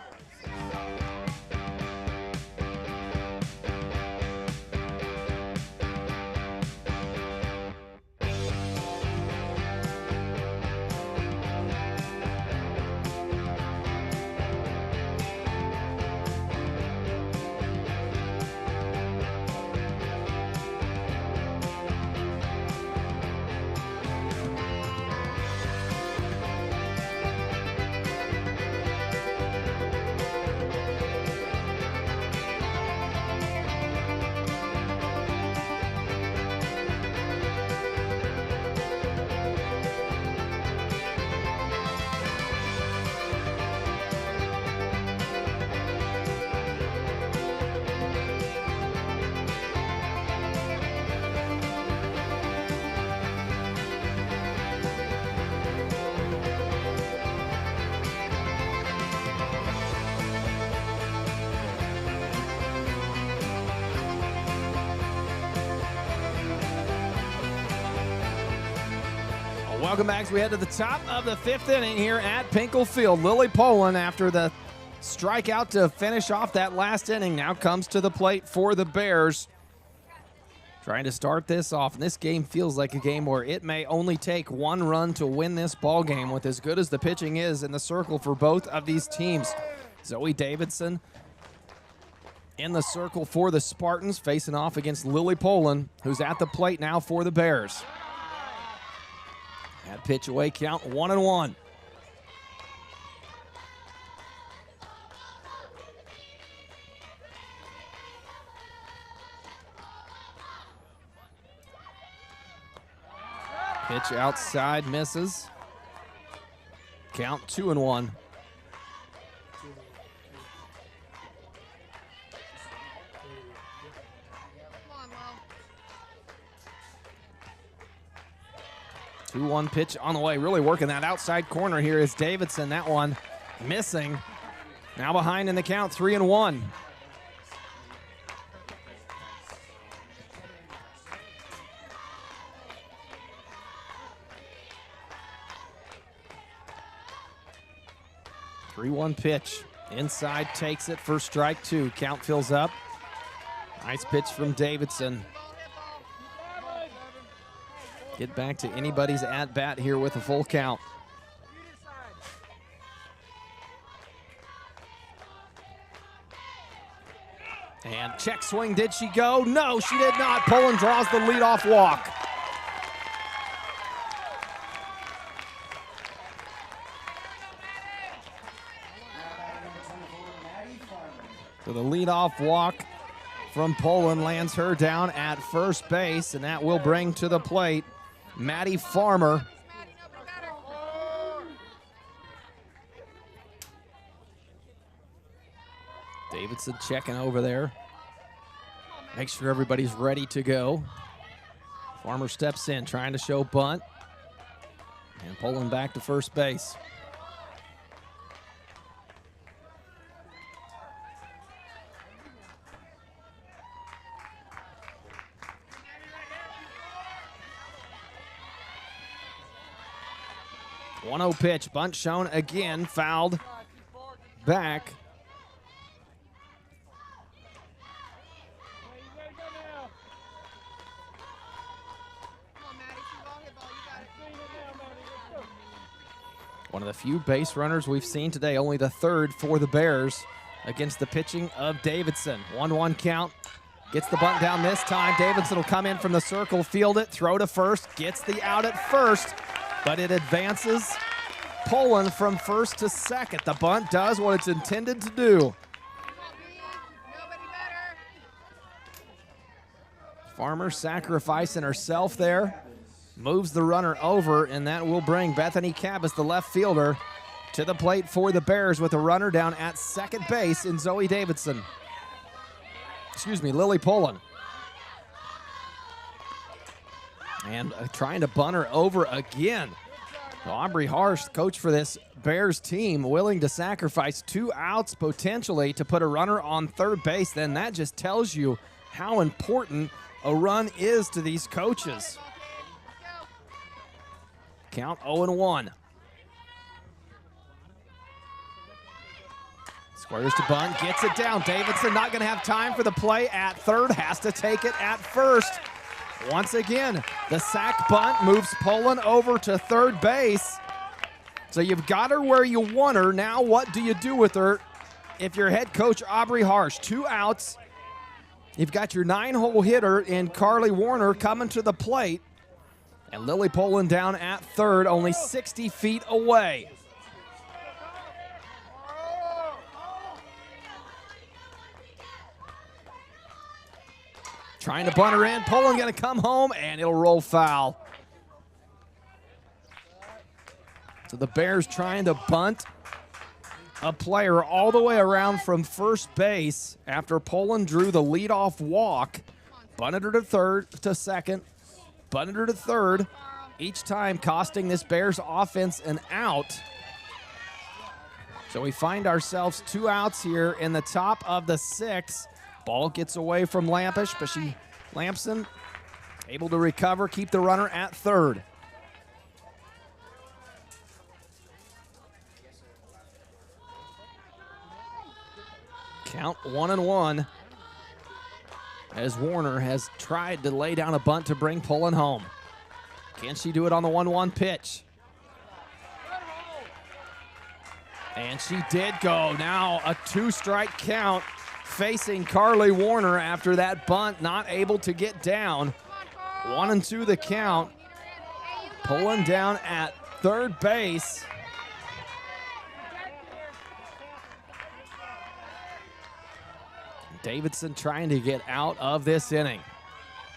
Welcome back as we head to the top of the fifth inning here at Pinkall Field. Lily Poland, after the strikeout to finish off that last inning, now comes to the plate for the Bears. Trying to start this off, and this game feels like a game where it may only take one run to win this ball game with as good as the pitching is in the circle for both of these teams. Zoe Davidson in the circle for the Spartans, facing off against Lily Poland, who's at the plate now for the Bears. That pitch away count 1-1. Pitch outside, misses. Count 2-1. Come on, Will. 2-1 pitch on the way. Really working that outside corner here is Davidson. That one missing. Now behind in the count, 3-1. Three-one pitch. Inside takes it for strike two. Count fills up. Nice pitch from Davidson. Get back to anybody's at-bat here with a full count. And check swing, did she go? No, she did not. Poland draws the leadoff walk. So the leadoff walk from Poland lands her down at first base, and that will bring to the plate Maddie Farmer. Davidson checking over there. Make sure everybody's ready to go. Farmer steps in, trying to show bunt. And Poland back to first base. One-oh pitch, bunt shown again, fouled back. One of the few base runners we've seen today, only the third for the Bears against the pitching of Davidson. 1-1 count, gets the bunt down this time. Davidson will come in from the circle, field it, throw to first, gets the out at first, but it advances Poland from first to second. The bunt does what it's intended to do. Farmer sacrificing herself there. Moves the runner over, and that will bring Bethany Cabas, the left fielder, to the plate for the Bears with a runner down at second base in Zoe Davidson. Excuse me, Lily Poland. And trying to bunt her over again. So Aubrey Harsh, coach for this Bears team, willing to sacrifice 2 outs potentially to put a runner on third base. Then that just tells you how important a run is to these coaches. Count 0-1. Squares to bunt, gets it down. Davidson not going to have time for the play at third, has to take it at first. Once again, the sack bunt moves Poland over to third base. So you've got her where you want her. Now what do you do with her if you're head coach Aubrey Harsh? 2 outs. You've got your 9-hole hitter in Carly Warner coming to the plate. And Lily Poland down at third, only 60 feet away. Trying to bunt her in. Poland going to come home, and it'll roll foul. So the Bears trying to bunt a player all the way around from first base after Poland drew the leadoff walk. Bunted her to third, to second. Bunted her to third, each time costing this Bears offense an out. So we find ourselves 2 outs here in the top of the 6th. Ball gets away from Lampish, but Lampson able to recover, keep the runner at third. Count 1-1. As Warner has tried to lay down a bunt to bring Poland home. Can she do it on the 1-1 pitch? And she did go. Now a 2-strike count facing Carly Warner after that bunt, not able to get down. 1-2 the count. Poland down at third base. Davidson trying to get out of this inning.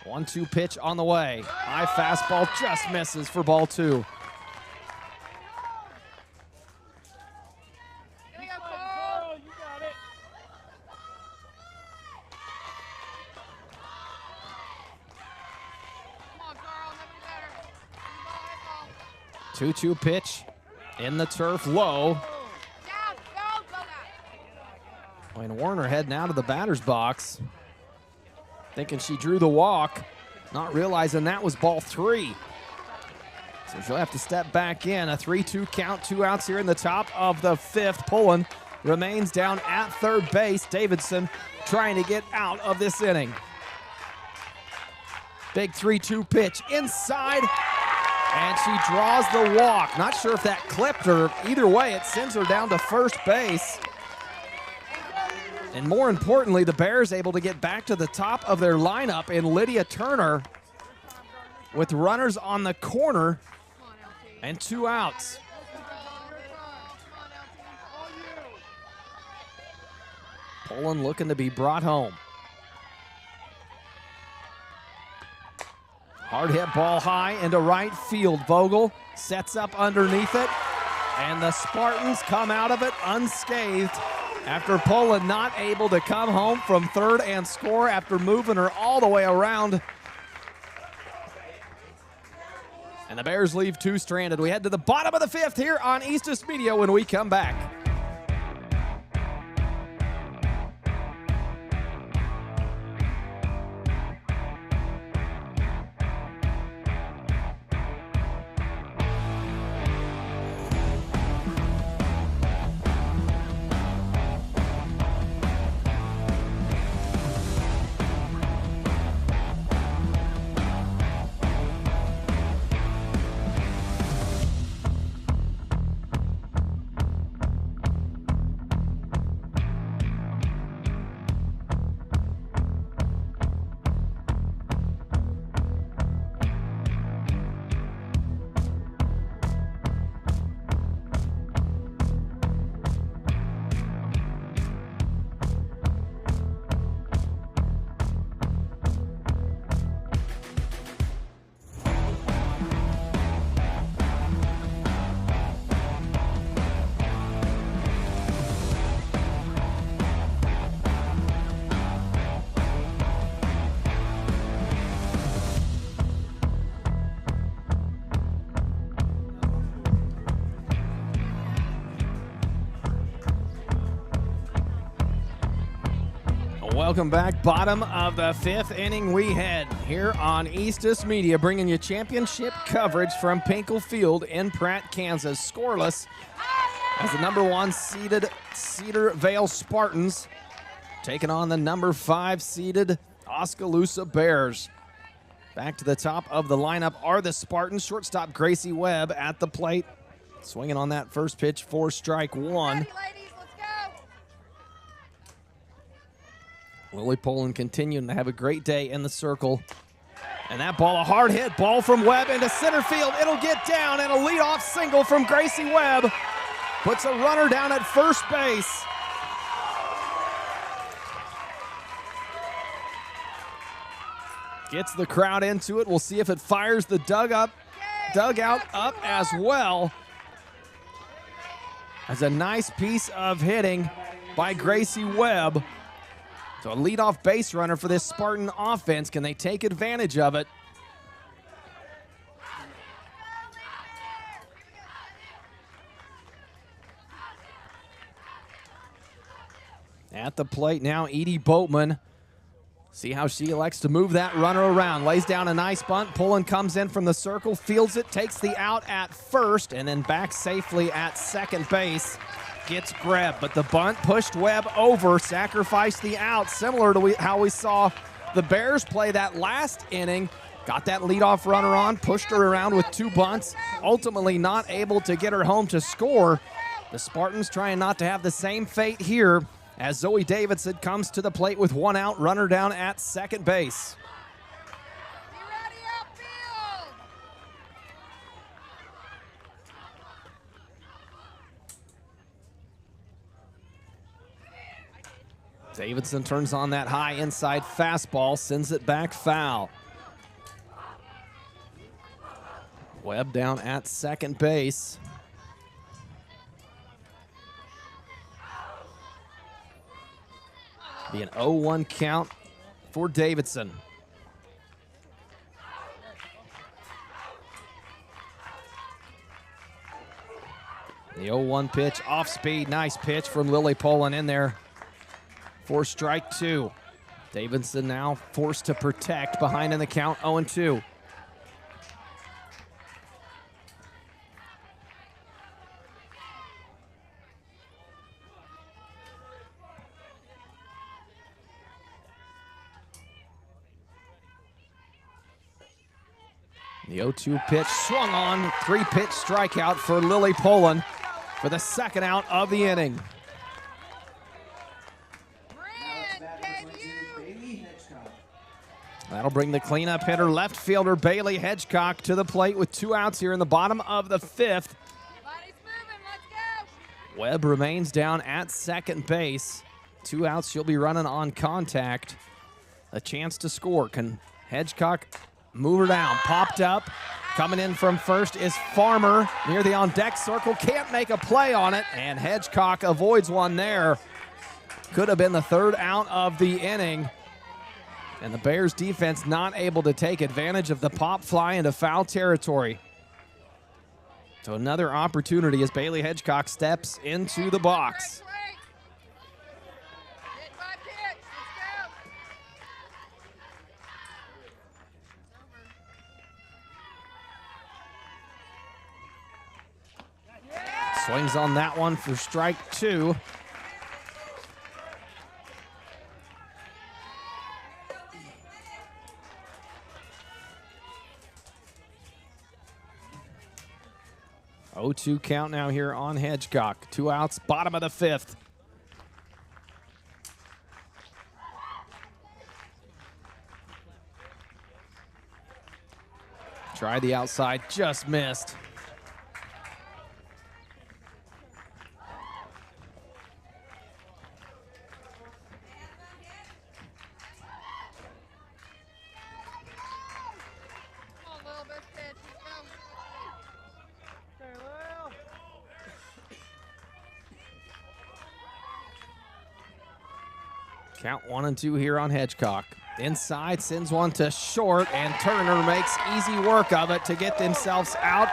1-2 pitch on the way. High fastball just misses for ball 2. Here we go, Cole. You got it. Come on, Carl. Never do better. Hit ball. 2-2 pitch in the turf low. Down. Go. Go back. And Warner heading out of the batter's box, thinking she drew the walk, not realizing that was ball 3. So she'll have to step back in. A 3-2 count, 2 outs here in the top of the 5th. Pullen remains down at third base. Davidson trying to get out of this inning. Big 3-2 pitch inside, and she draws the walk. Not sure if that clipped her. Either way, it sends her down to first base. And more importantly, the Bears able to get back to the top of their lineup in Lydia Turner with runners on the corner Come on, LT. and 2 outs. Come on, LT. Pullen looking to be brought home. Hard hit ball high into right field. Vogel sets up underneath it, and the Spartans come out of it unscathed after Pullen not able to come home from third and score after moving her all the way around. And the Bears leave 2 stranded. We head to the bottom of the 5th here on Eastus Media when we come back. Welcome back. Bottom of the 5th inning we head here on Eastus Media, bringing you championship coverage from Pinkall Field in Pratt, Kansas. Scoreless as the number 1 seeded Cedar Vale Spartans taking on the number 5 seeded Oskaloosa Bears. Back to the top of the lineup are the Spartans. Shortstop Gracie Webb at the plate, swinging on that first pitch for strike 1. Ready, ladies. Let's go. Lily Pullen continuing to have a great day in the circle. And that ball, a hard hit ball from Webb into center field. It'll get down, and a leadoff single from Gracie Webb puts a runner down at first base. Gets the crowd into it. We'll see if it fires the dugout up as well. As a nice piece of hitting by Gracie Webb. So a leadoff base runner for this Spartan offense. Can they take advantage of it? At the plate now, Edie Boatman. See how she elects to move that runner around. Lays down a nice bunt. Pullen comes in from the circle, fields it, takes the out at first, and then back safely at second base. Gets Greb, but the bunt pushed Webb over, sacrificed the out, similar to how we saw the Bears play that last inning. Got that leadoff runner on, pushed her around with 2 bunts, ultimately not able to get her home to score. The Spartans trying not to have the same fate here as Zoe Davidson comes to the plate with 1 out, runner down at second base. Be ready outfield. Davidson turns on that high inside fastball, sends it back foul. Webb down at second base. Be an 0-1 count for Davidson. The 0-1 pitch, off speed, nice pitch from Lily Poland in there for strike 2. Davidson now forced to protect, behind in the count, 0-2. The 0-2 pitch swung on, 3-pitch strikeout for Lily Poland for the second out of the inning. That'll bring the cleanup hitter, left fielder Bailey Hedgecock, to the plate with 2 outs here in the bottom of the 5th. Webb remains down at second base. 2 outs, she'll be running on contact. A chance to score. Can Hedgecock move her down? Popped up. Coming in from first is Farmer near the on-deck circle. Can't make a play on it, and Hedgecock avoids one there. Could have been the 3rd out of the inning. And the Bears defense not able to take advantage of the pop fly into foul territory. So another opportunity as Bailey Hedgecock steps into the box. Swings on that one for strike 2. Oh, 2 count now here on Hedgecock. 2 outs, bottom of the 5th. Tried the outside, just missed. Count 1 and 2 here on Hedgecock. Inside, sends one to short, and Turner makes easy work of it to get themselves out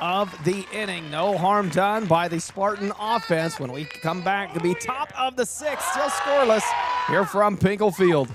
of the inning. No harm done by the Spartan offense. When we come back to be top of the 6th, still scoreless here from Pinkall Field.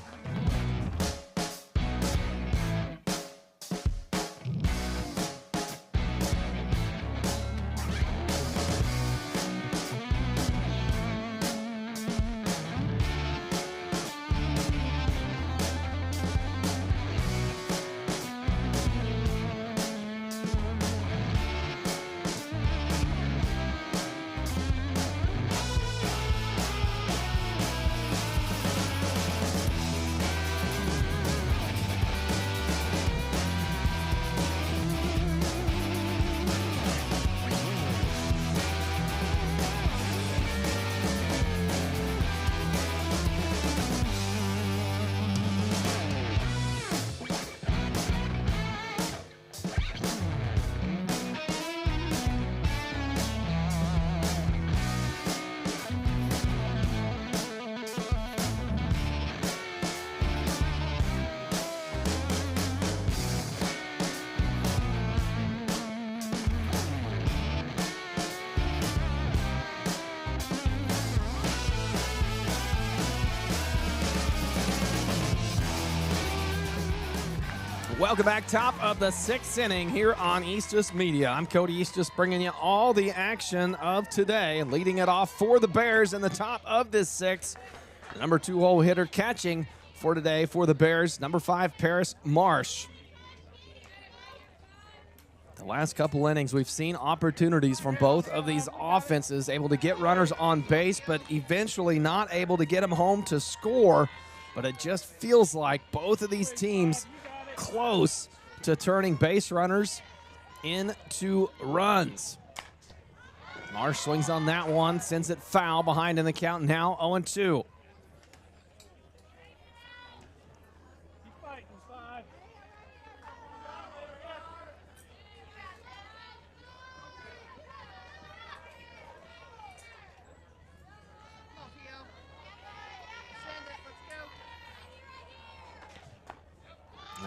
Welcome back, top of the 6th inning here on Eastus Media. I'm Cody Eastus, bringing you all the action of today, leading it off for the Bears in the top of this 6th. The number 2 hole hitter catching for today for the Bears, number 5, Paris Marsh. The last couple innings, we've seen opportunities from both of these offenses, able to get runners on base, but eventually not able to get them home to score. But it just feels like both of these teams close to turning base runners into runs. Marsh swings on that one, sends it foul, behind in the count now, 0-2.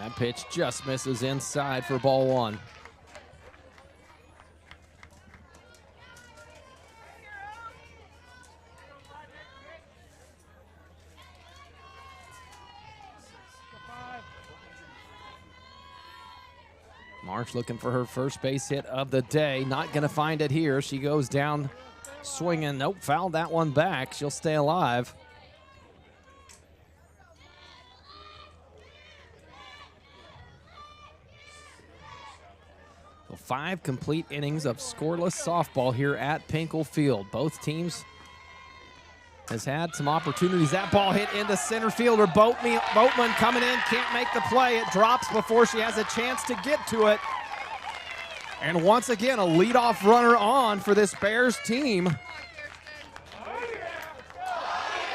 That pitch just misses inside for ball one. Marsh looking for her first base hit of the day. Not going to find it here. She goes down swinging. Nope, fouled that one back. She'll stay alive. So 5 complete innings of scoreless softball here at Pinkall Field. Both teams has had some opportunities. That ball hit into center fielder. Boatman coming in, can't make the play. It drops before she has a chance to get to it. And once again, a leadoff runner on for this Bears team.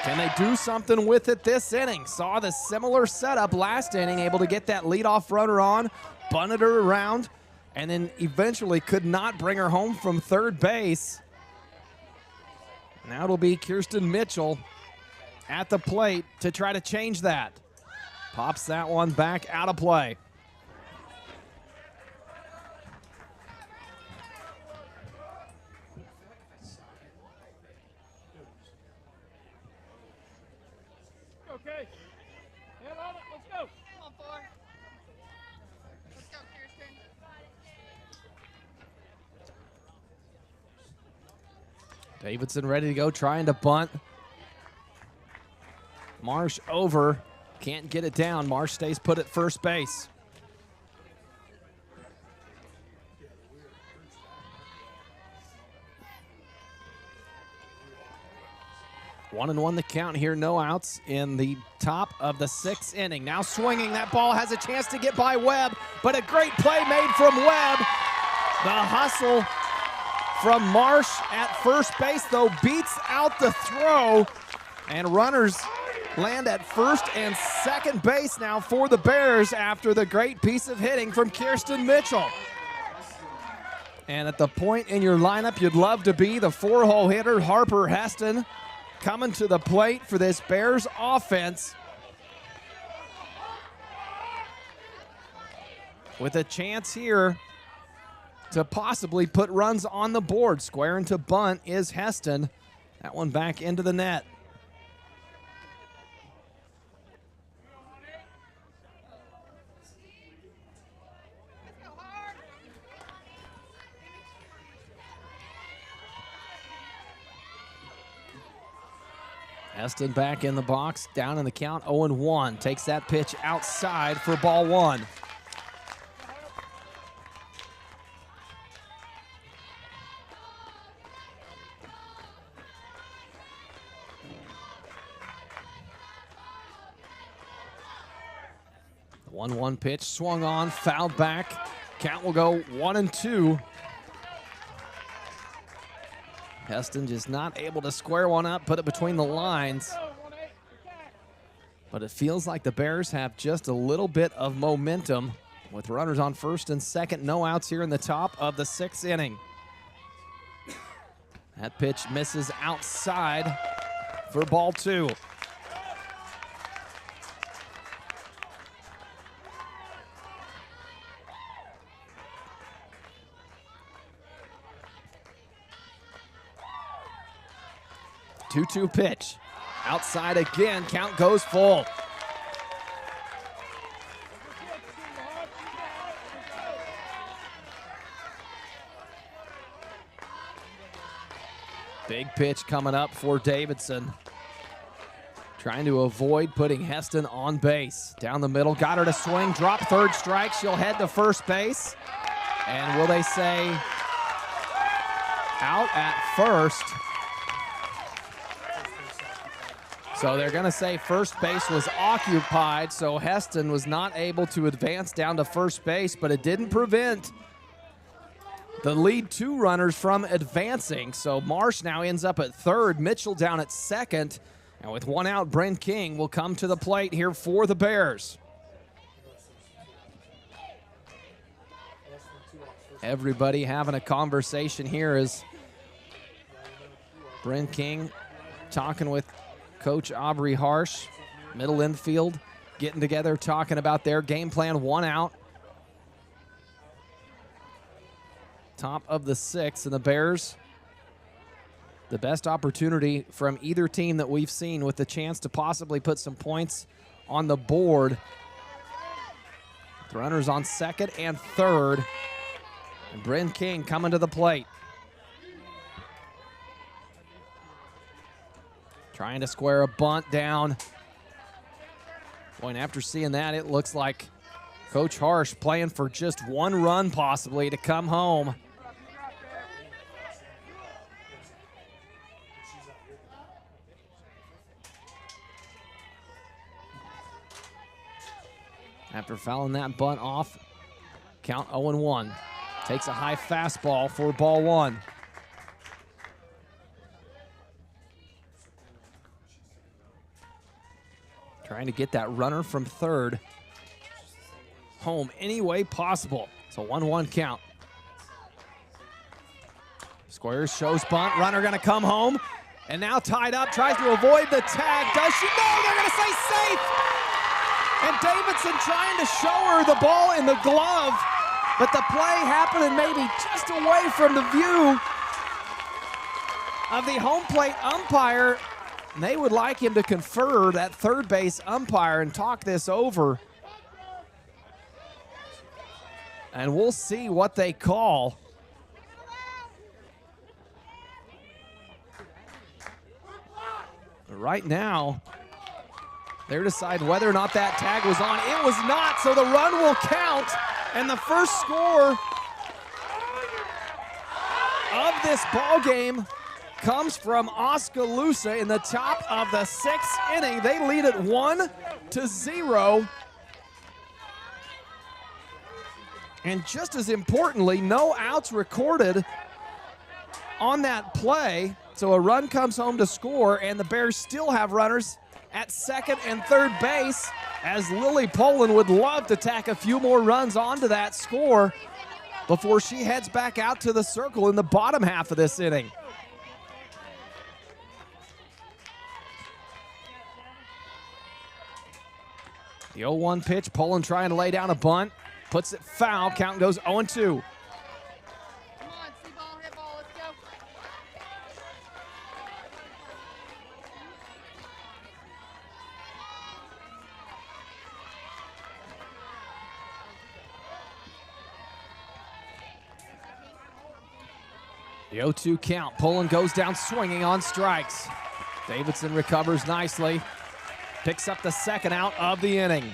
Can they do something with it this inning? Saw the similar setup last inning, able to get that leadoff runner on, bunted her around, and then eventually could not bring her home from third base. Now it'll be Kirsten Mitchell at the plate to try to change that. Pops that one back out of play. Okay. Head on it. Let's go. Come on, 4. Let's go, Kirsten. Davidson ready to go, trying to bunt. Marsh over, can't get it down. Marsh stays put at first base. One and one the count here, no outs in the top of the 6th inning. Now swinging, that ball has a chance to get by Webb, but a great play made from Webb. The hustle from Marsh at first base, though, beats out the throw, and runners land at first and second base now for the Bears after the great piece of hitting from Kirsten Mitchell. And at the point in your lineup you'd love to be, the 4-hole hitter Harper Heston coming to the plate for this Bears offense with a chance here to possibly put runs on the board. Squaring to bunt is Heston. That one back into the net. Heston back in the box, down in the count, 0-1. Takes that pitch outside for ball one. The 1-1 pitch swung on, fouled back. Count will go 1-2. Heston just not able to square one up, put it between the lines. But it feels like the Bears have just a little bit of momentum with runners on first and second, no outs here in the top of the 6th inning. That pitch misses outside for ball 2. Two-two pitch. Outside again, count goes full. Big pitch coming up for Davidson. Trying to avoid putting Heston on base. Down the middle, got her to swing, drop third strike. She'll head to first base. And will they say out at first? So they're going to say first base was occupied, so Heston was not able to advance down to first base, but it didn't prevent the lead 2 runners from advancing. So Marsh now ends up at third, Mitchell down at second, and with 1 out, Bryn King will come to the plate here for the Bears. Everybody having a conversation here as Bryn King talking with Coach Aubrey Harsh, middle infield. getting together, talking about their game plan. 1 out. Top of the 6th, and the Bears, the best opportunity from either team that we've seen with the chance to possibly put some points on the board. The runners on 2nd and 3rd. And Bryn King coming to the plate. Trying to square a bunt down. Boy, and after seeing that, it looks like Coach Harsh playing for just 1 run possibly to come home. After fouling that bunt off, count 0-1. Takes a high fastball for ball 1. Trying to get that runner from 3rd home any way possible. So 1-1 count. Squares, shows bunt, runner gonna come home. And now tied up, tries to avoid the tag. Does she? No, they're gonna say safe! And Davidson trying to show her the ball in the glove, but the play happening maybe just away from the view of the home plate umpire. And they would like him to confer, that third base umpire, and talk this over. And we'll see what they call. Right now, they're deciding whether or not that tag was on. It was not, so the run will count. And the first score of this ball game comes from Oskaloosa in the top of the 6th inning. They lead it 1-0. And just as importantly, no outs recorded on that play. So a run comes home to score, and the Bears still have runners at 2nd and 3rd base, as Lily Poland would love to tack a few more runs onto that score before she heads back out to the circle in the bottom half of this inning. The 0-1 pitch, Poland trying to lay down a bunt, puts it foul, count goes 0-2. Come on, see ball, hit ball, let's go. The 0-2 count. Poland goes down swinging on strikes. Davidson recovers nicely. Picks up the 2nd out of the inning.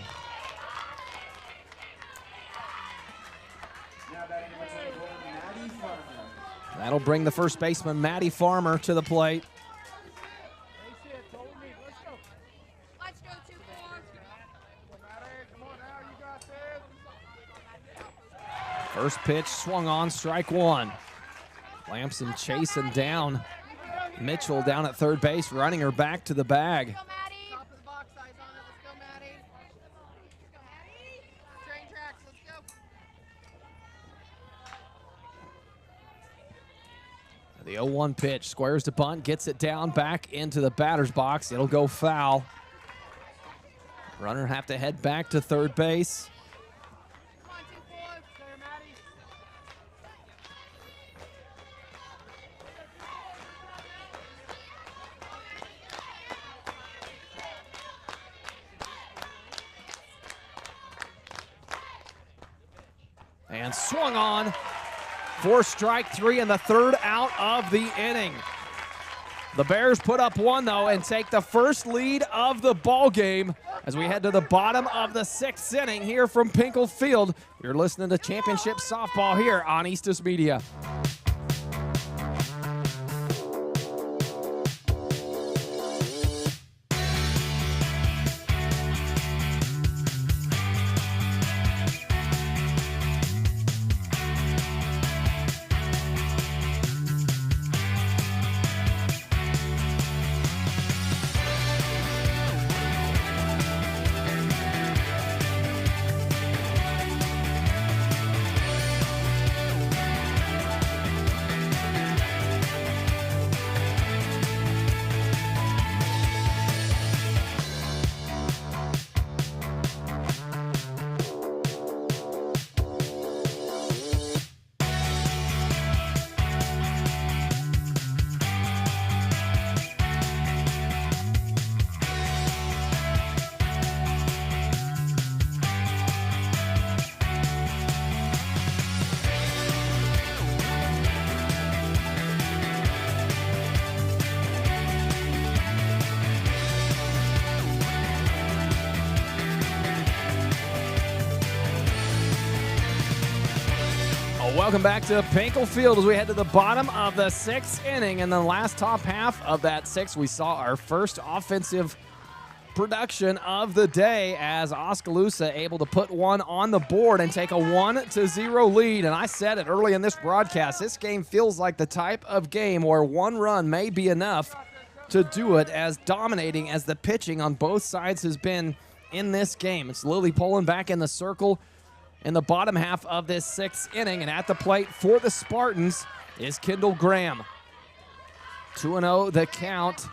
Now batting number 24, Maddie Farmer. That'll bring the first baseman, Maddie Farmer, to the plate. Let's go, 2-4. Come on now, you got this. First pitch swung on, strike 1. Lamson chasing down Mitchell down at 3rd base, running her back to the bag. Let's go, Maddie. Top of the box, eyes on it. Let's go, Maddie. Let's go, Maddie. Train tracks, let's go. The 0-1 pitch, squares to bunt, gets it down, back into the batter's box. It'll go foul. Runner have to head back to 3rd base. Come on, 2-4. There, Maddie. And swung on for strike 3 and the 3rd out of the inning. The Bears put up 1, though, and take the first lead of the ball game as we head to the bottom of the 6th inning here from Pinkall Field. You're listening to Championship Softball here on Eastus Media. Welcome back to Pinkall Field as we head to the bottom of the 6th inning. In the last top half of that 6, we saw our first offensive production of the day as Oskaloosa able to put one on the board and take a 1-0 lead. And I said it early in this broadcast, this game feels like the type of game where one run may be enough to do it, as dominating as the pitching on both sides has been in this game. It's Lily Poland back in the circle in the bottom half of this 6th inning, and at the plate for the Spartans is Kendall Graham. 2-0 the count.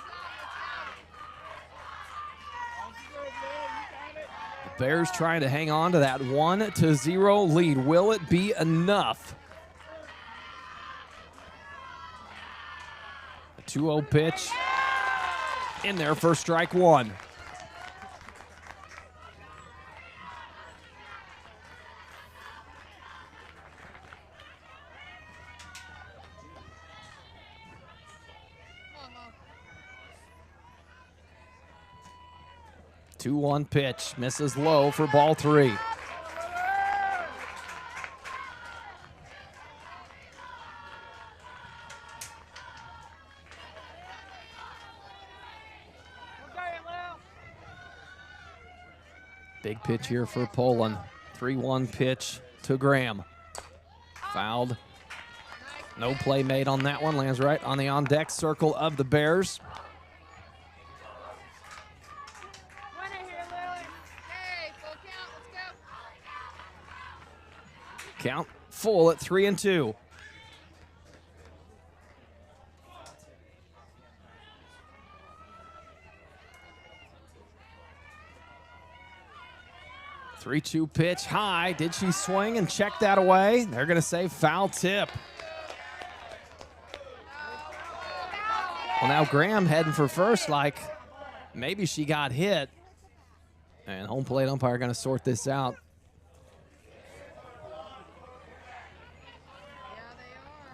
The Bears trying to hang on to that 1-0 lead. Will it be enough? A 2-0 pitch in there for strike one. The 2-1 pitch misses low for ball 3. Big pitch here for Poland. 3-1 pitch to Graham. Fouled. No play made on that one. Lands right on the on-deck circle of the Bears. Count full at 3-2. Three-two pitch high. Did she swing and check that away? They're going to say foul tip. Well, now Graham heading for first, like maybe she got hit. And home plate umpire going to sort this out.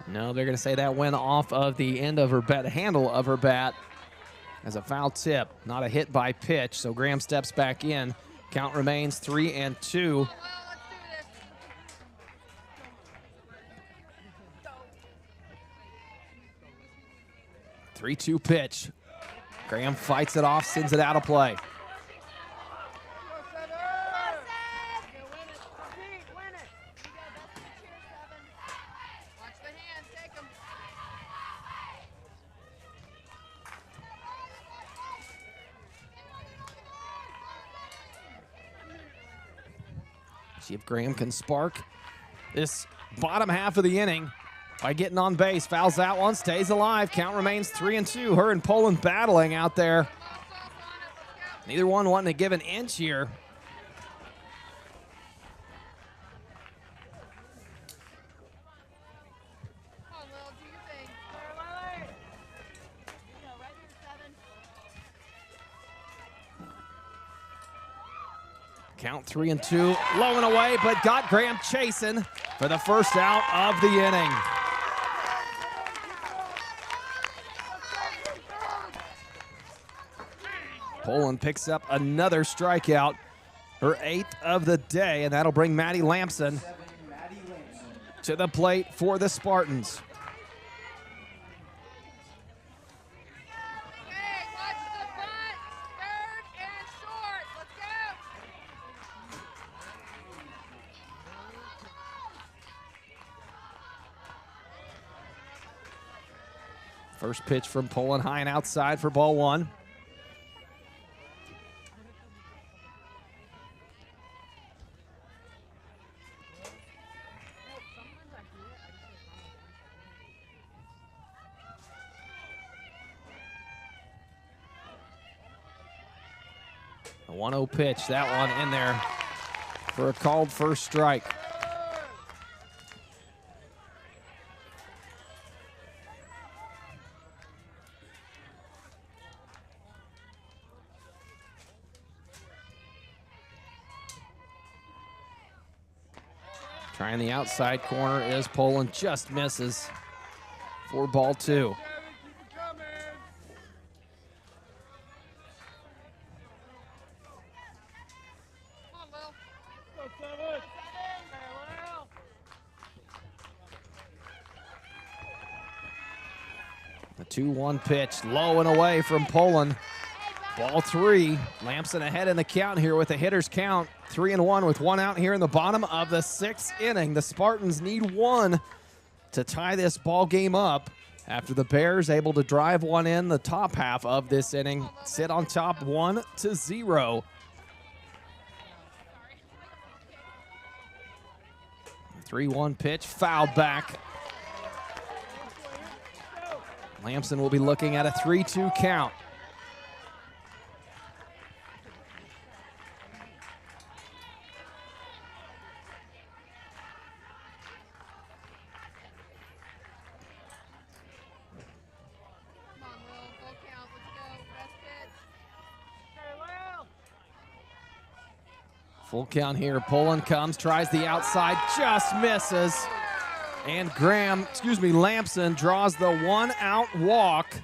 No, they're going to say that went off of the end of her bat, handle of her bat, as a foul tip, not a hit by pitch. So Graham steps back in. Count remains 3-2. 3-2 pitch. Graham fights it off, sends it out of play. See if Graham can spark this bottom half of the inning by getting on base. Fouls that one, stays alive. Count remains 3-2. Her and Poland battling out there. Neither one wanting to give an inch here. Count 3-2, low and away, but got Graham chasing for the first out of the inning. Poland picks up another strikeout, her 8th of the day, and that'll bring Maddie Lampson to the plate for the Spartans. First pitch from Poland, high and outside for ball 1. A 1-0 pitch, that one in there for a called first strike. Trying the outside corner is Poland, just misses for ball 2. 2-1 pitch, low and away from Poland. Ball 3. Lamson ahead in the count here with a hitter's count. 3-1 with 1 out here in the bottom of the 6th inning. The Spartans need 1 to tie this ball game up after the Bears able to drive 1 in the top half of this inning. Sit on top 1-0. 3-1 pitch, fouled back. Lamson will be looking at a 3-2 count. Full count here. Poland comes, tries the outside, just misses. And Lamson draws the 1-out walk.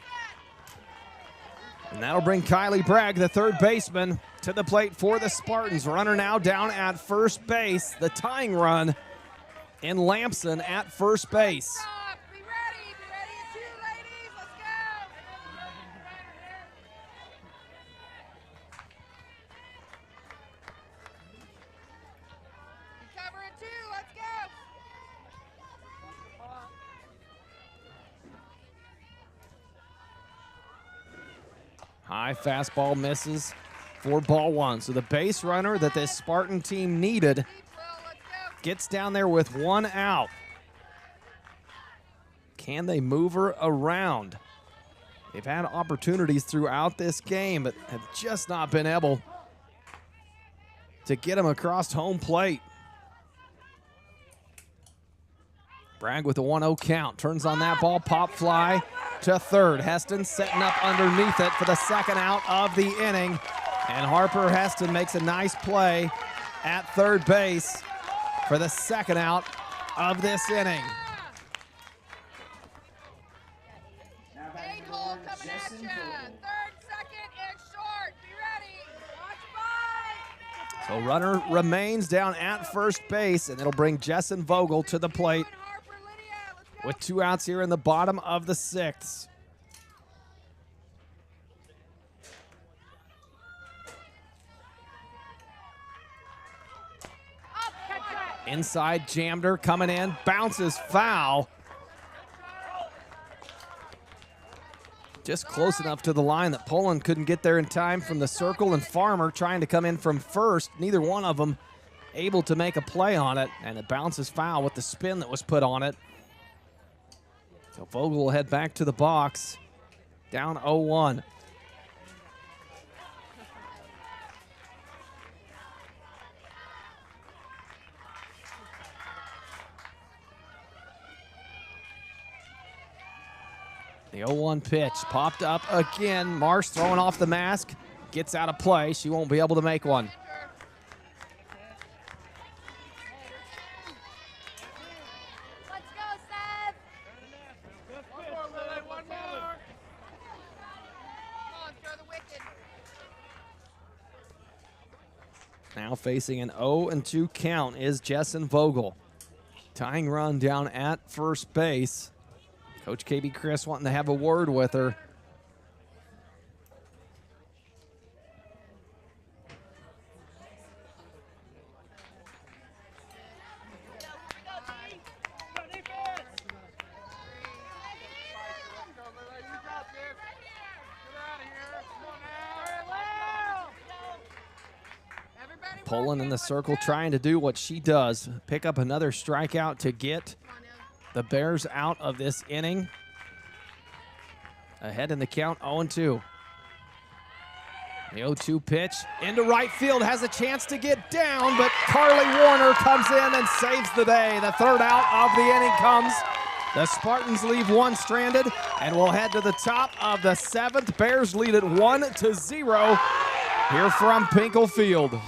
And that'll bring Kylie Bragg, the third baseman, to the plate for the Spartans. Runner now down at first base. The tying run in Lamson at first base. Be ready at 2, ladies. Let's go. You cover it 2. Let's go. High fastball misses for ball 1. So the base runner that this Spartan team needed gets down there with 1 out. Can they move her around? They've had opportunities throughout this game, but have just not been able to get them across home plate. Bragg with a 1-0 count. Turns on that ball, pop fly to third. Heston setting up underneath it for the 2nd out of the inning. And Harper Heston makes a nice play at third base for the 2nd out of this inning. 8-hole coming at you. 3rd, 2nd, and short. Be ready. Watch 5. So runner remains down at first base, and it'll bring Jessen Vogel to the plate with 2 outs here in the bottom of the 6th. Inside, jammed her, coming in, bounces foul. Just close enough to the line that Poland couldn't get there in time from the circle, and Farmer trying to come in from first. Neither one of them able to make a play on it, and it bounces foul with the spin that was put on it. So Vogel will head back to the box, down 0-1. The 0-1 pitch popped up again. Marsh throwing off the mask, gets out of play. She won't be able to make one. Let's go, Seth. One more. Come on, throw the wicked. Now facing an 0-2 count is Jessen Vogel. Tying run down at first base. Coach KB Chris wanting to have a word with her. Poland in the circle trying to do what she does. Pick up another strikeout to get the Bears out of this inning. Ahead in the count, 0-2. The 0-2 pitch into right field, has a chance to get down, but Carly Warner comes in and saves the day. The 3rd out of the inning comes. The Spartans leave 1 stranded and will head to the top of the 7th. Bears lead it 1-0 here from Pinkall Field.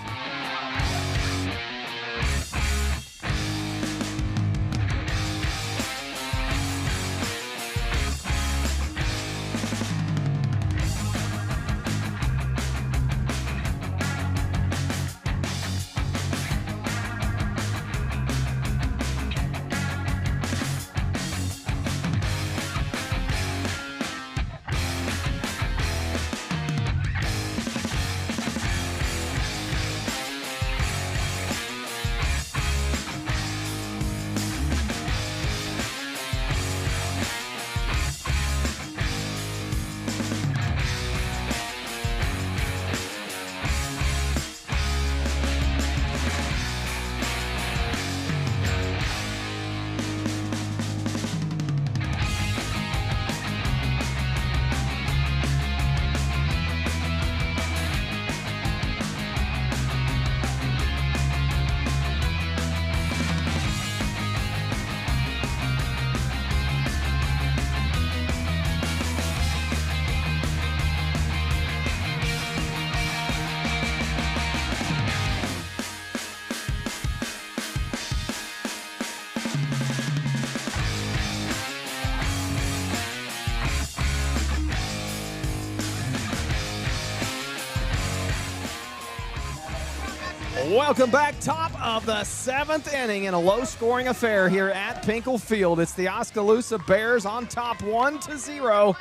Welcome back, top of the 7th inning in a low-scoring affair here at Pinkall Field. It's the Oskaloosa Bears on top 1-0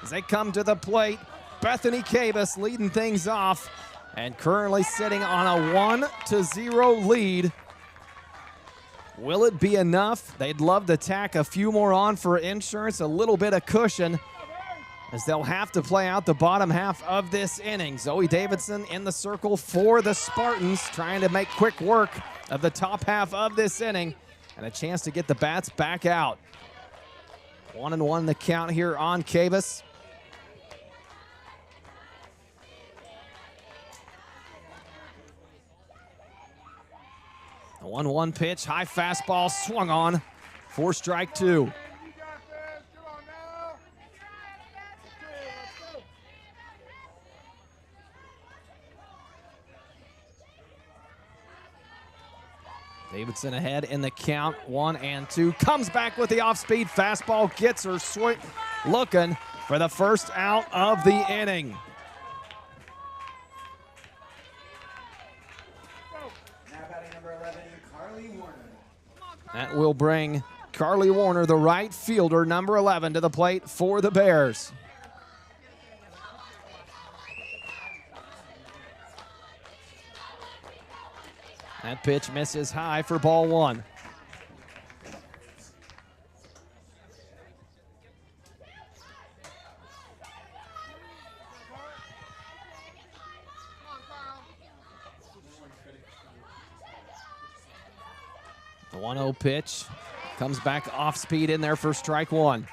as they come to the plate. Bethany Cabus leading things off and currently sitting on a 1-0 lead. Will it be enough? They'd love to tack a few more on for insurance, a little bit of cushion, as they'll have to play out the bottom half of this inning. Zoe Davidson in the circle for the Spartans, trying to make quick work of the top half of this inning and a chance to get the bats back out. 1-1 the count here on Cabus. The 1-1 pitch, high fastball swung on for strike 2. Davidson ahead in the count, 1-2. Comes back with the off-speed fastball, gets her swing, looking for the first out of the inning. Now batting number 11, Carly Warner. That will bring Carly Warner, the right fielder, number 11, to the plate for the Bears. That pitch misses high for ball 1. The 1-0 pitch comes back off speed in there for strike 1.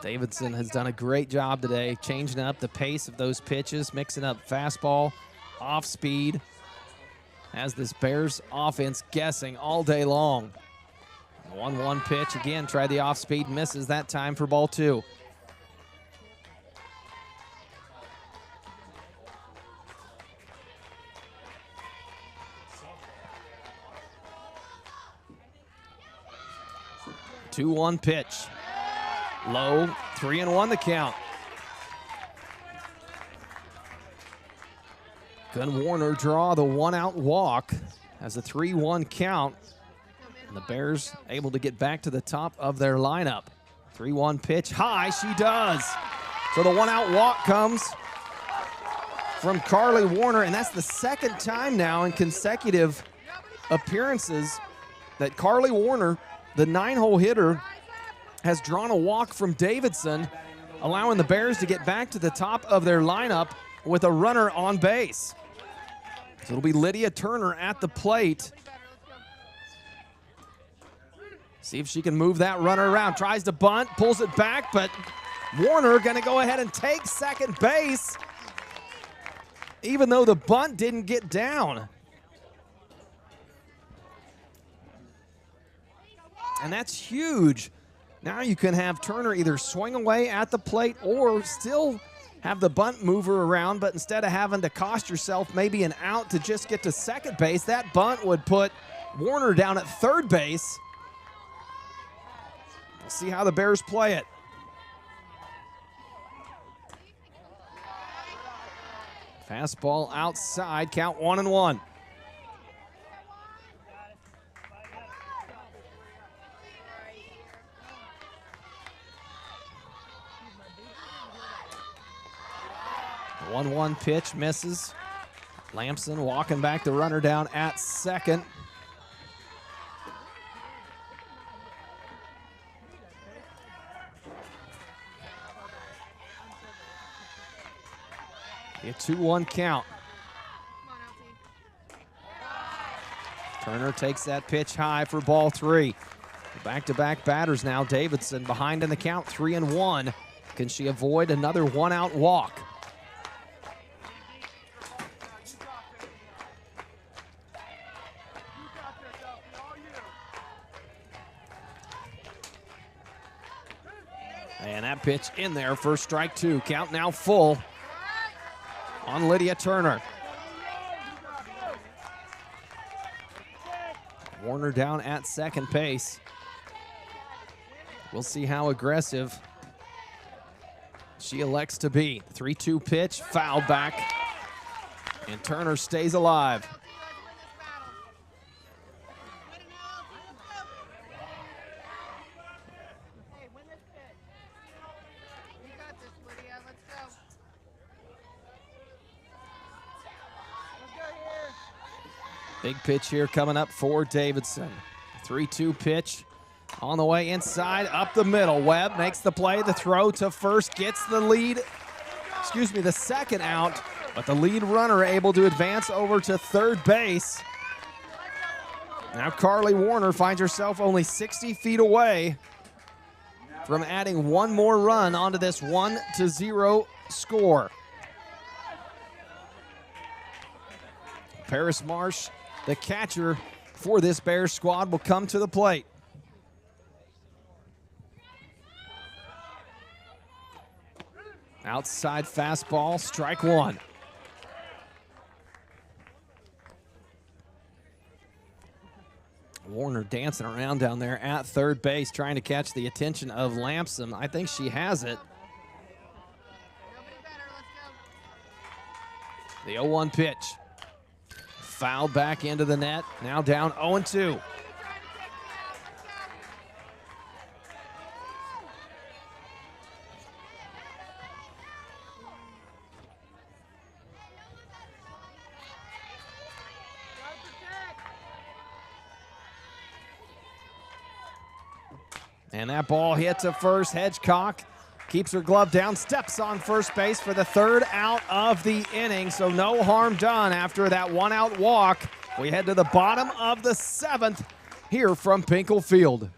Davidson has done a great job today changing up the pace of those pitches, mixing up fastball, off speed, has this Bears offense guessing all day long. 1-1 pitch, again, tried the off speed, misses that time for ball 2. The 2-1 pitch, low, 3-1 the count. Can Warner draw the 1-out walk as a 3-1 count? And the Bears able to get back to the top of their lineup. 3-1 pitch, high, she does. So the 1-out walk comes from Carly Warner, and that's the second time now in consecutive appearances that Carly Warner, the 9-hole hitter, has drawn a walk from Davidson, allowing the Bears to get back to the top of their lineup with a runner on base. So it'll be Lydia Turner at the plate. See if she can move that runner around. Tries to bunt, pulls it back, but Warner gonna go ahead and take second base, even though the bunt didn't get down. And that's huge. Now you can have Turner either swing away at the plate or still have the bunt mover around, but instead of having to cost yourself maybe an out to just get to second base, that bunt would put Warner down at third base. We'll see how the Bears play it. Fastball outside, count 1-1. The 1-1 pitch misses. Lamson walking back the runner down at second. A 2-1 count. Turner takes that pitch high for ball 3. Back-to-back batters now. Davidson behind in the count, 3-1. Can she avoid another 1-out walk? And that pitch in there for strike 2. Count now full on Lydia Turner. Warner down at second base. We'll see how aggressive she elects to be. 3-2 pitch, fouled back And Turner stays alive. Big pitch here coming up for Davidson. 3-2 pitch on the way inside, up the middle. Webb makes the play, the throw to first, gets the lead, the second out, but the lead runner able to advance over to third base. Now Carly Warner finds herself only 60 feet away from adding one more run onto this 1-0 score. Paris Marsh, the catcher for this Bears squad, will come to the plate. Outside fastball, strike one. Warner dancing around down there at third base, trying to catch the attention of Lamson. I think she has it. The 0-1 pitch. Fouled back into the net. Now down 0-2. And that ball hit to first. Hedgecock keeps her glove down, steps on first base for the third out of the inning. So no harm done after that one-out walk. We head to the bottom of the seventh here from Pinkall Field.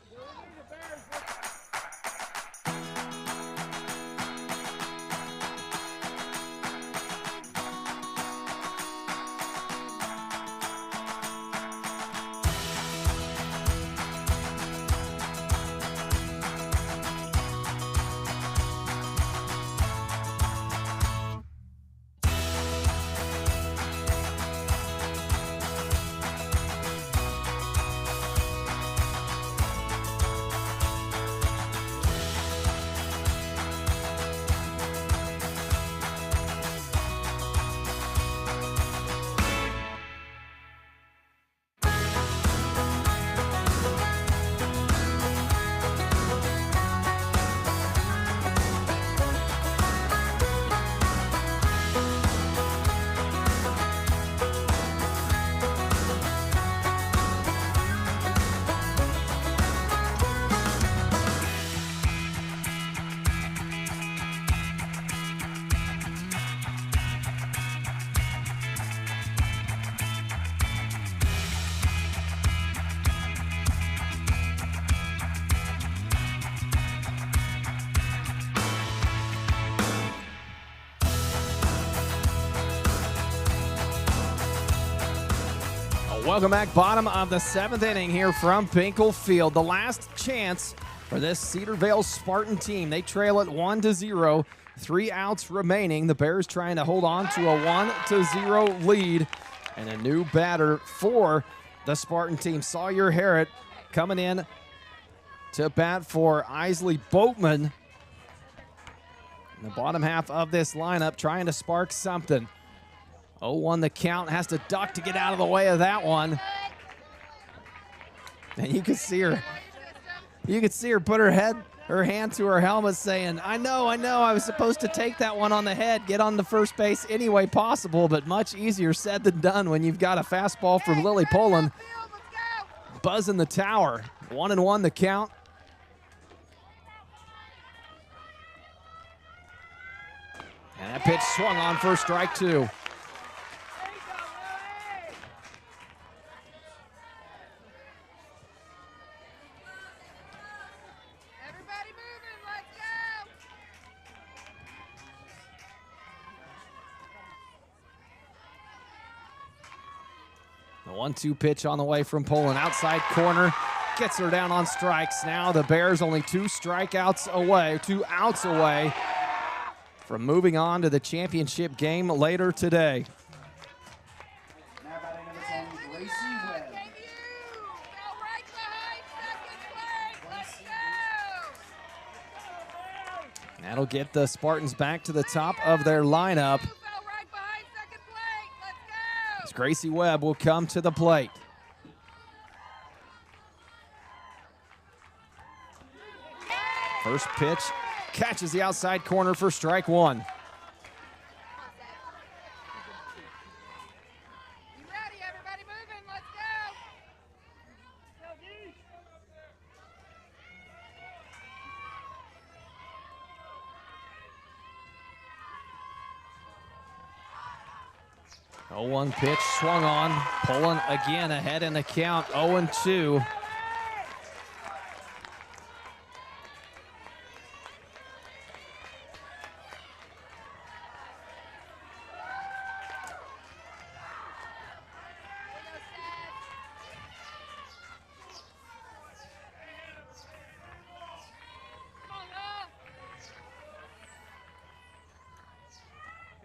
Welcome back, bottom of the seventh inning here from Pinkall Field. The last chance for this Cedarvale Spartan team. They trail it 1-0, 3 outs remaining. The Bears trying to hold on to a 1-0 lead. And a new batter for the Spartan team. Sawyer Harrod coming in to bat for Isley Boatman. In the bottom half of this lineup, trying to spark something. 0-1 the count, has to duck to get out of the way of that one. And you can see her. You can see her put her hand to her helmet saying, I know, I was supposed to take that one on the head, get on the first base any way possible, but much easier said than done when you've got a fastball from Lily Poland buzzing the tower. 1-1 the count. And that pitch swung on for strike two. The 1-2 pitch on the way from Poland. Outside corner, gets her down on strikes. Now the Bears only 2 outs away from moving on to the championship game later today. Now batting number 10, Gracie Webb. That'll get the Spartans back to the top of their lineup. As Gracie Webb will come to the plate. First pitch catches the outside corner for strike one. You ready? Everybody moving. Let's go. 0-1 pitch swung on. Pulling again ahead in the count, 0-2.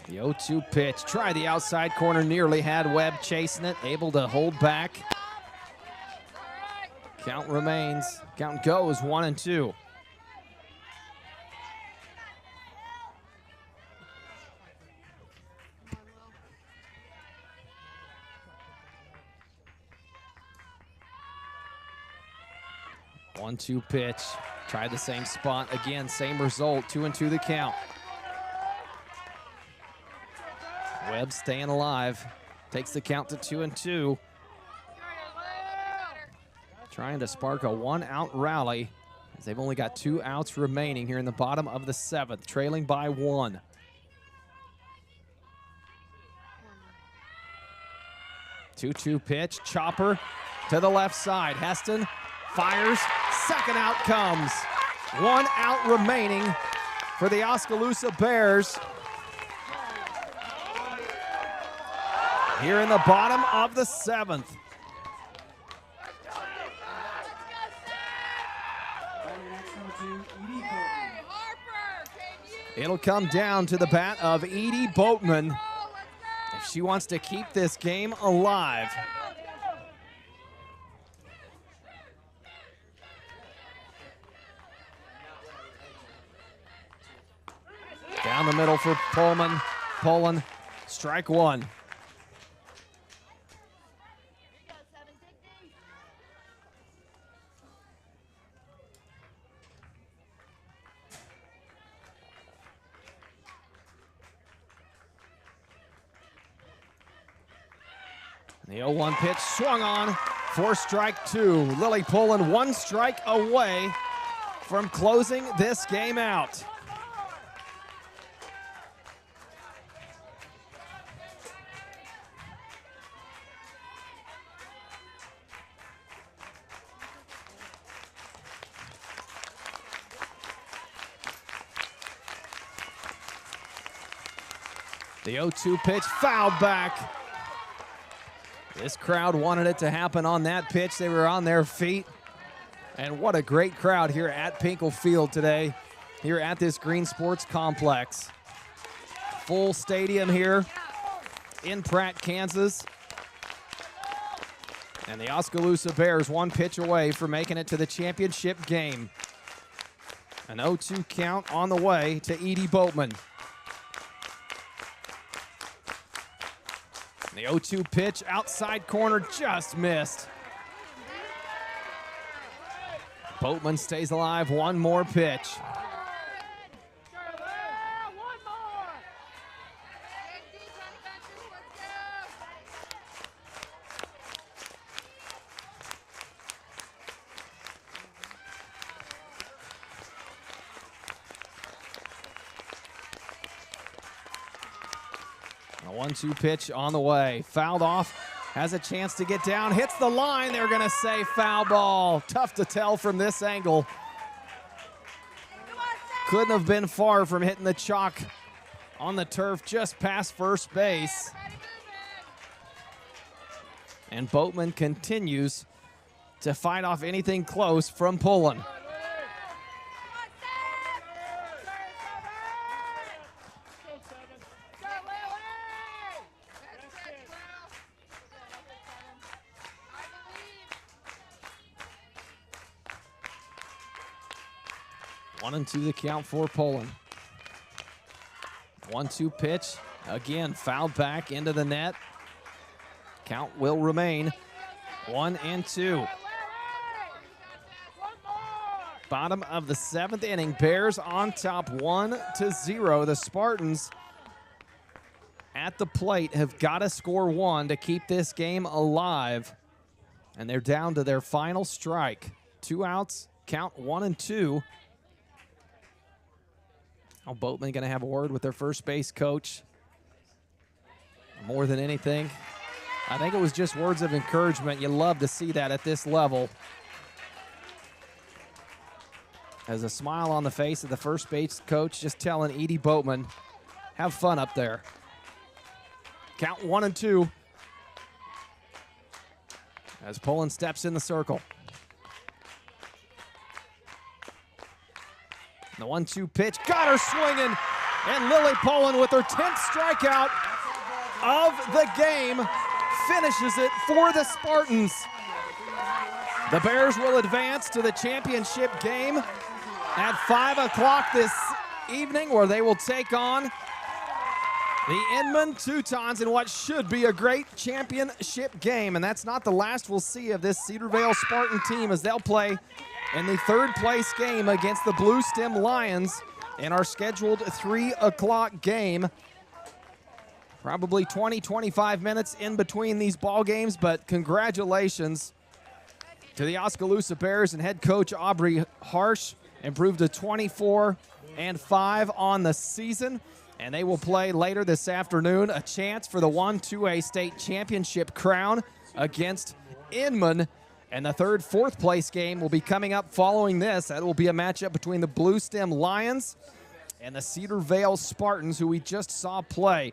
The 0-2 pitch, try the outside corner, nearly had Webb chasing it, able to hold back. Count remains, count goes 1-2. One-two pitch, try the same spot again, same result, 2-2 the count. Webb staying alive, takes the count to 2-2. Trying to spark a one-out rally as they've only got 2 outs remaining here in the bottom of the 7th, trailing by 1. Two-two pitch, chopper to the left side. Heston fires, second out comes. 1 out remaining for the Oskaloosa Bears. Here in the bottom of the 7th. It'll come down to the bat of Edie Boatman if she wants to keep this game alive. Down the middle for Pullman. Pullen, strike one. The 0-1 pitch swung on for strike 2. Lily Pullen 1 strike away from closing this game out. The 0-2 pitch fouled back. This crowd wanted it to happen on that pitch. They were on their feet. And what a great crowd here at Pinkall Field today, here at this Green Sports Complex. Full stadium here in Pratt, Kansas. And the Oskaloosa Bears 1 pitch away from making it to the championship game. An 0-2 count on the way to Edie Boatman. The 0-2 pitch, outside corner, just missed. Boatman stays alive, 1 more pitch. A 1-2 pitch on the way. Fouled off, has a chance to get down, hits the line. They're going to say foul ball. Tough to tell from this angle. Couldn't have been far from hitting the chalk on the turf just past first base. And Boatman continues to fight off anything close from Pullen. One and two the count for Pullen. 1-2 pitch, again fouled back into the net. Count will remain 1-2. Bottom of the 7th inning, Bears on top 1-0. The Spartans at the plate have got to score 1 to keep this game alive. And they're down to their final strike. 2 outs, count 1-2. Oh, Boatman going to have a word with their first base coach. More than anything, I think it was just words of encouragement. You love to see that at this level. As a smile on the face of the first base coach, just telling Edie Boatman, have fun up there. Count 1-2. As Pullen steps in the circle. The 1-2 pitch, got her swinging, and Lily Pullen with her 10th strikeout of the game finishes it for the Spartans. The Bears will advance to the championship game at 5 o'clock this evening, where they will take on the Inman Teutons in what should be a great championship game. And that's not the last we'll see of this Cedarvale Spartan team, as they'll play in the 3rd place game against the Blue Stem Lions in our scheduled 3 o'clock game. Probably 20-25 minutes in between these ball games, but congratulations to the Oskaloosa Bears and head coach Aubrey Harsh. Improved to 24-5 on the season, and they will play later this afternoon a chance for the 1-2A state championship crown against Inman. And the 3rd, 4th place game will be coming up following this. That will be a matchup between the Blue Stem Lions and the Cedarvale Spartans, who we just saw play.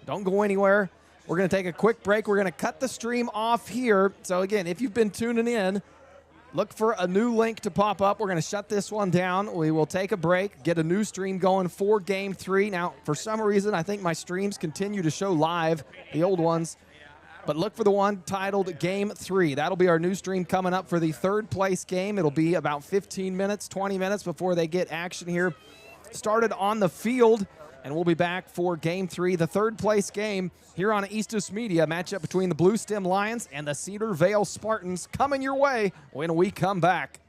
Don't go anywhere. We're going to take a quick break. We're going to cut the stream off here. So again, if you've been tuning in, look for a new link to pop up. We're going to shut this one down. We will take a break, get a new stream going for Game 3. Now, for some reason, I think my streams continue to show live, the old ones. But look for the one titled Game 3. That'll be our new stream coming up for the 3rd place game. It'll be about 15 minutes, 20 minutes before they get action here started on the field. And we'll be back for Game 3, the 3rd place game here on Eastus Media. Matchup between the Blue Stem Lions and the Cedarvale Spartans coming your way when we come back.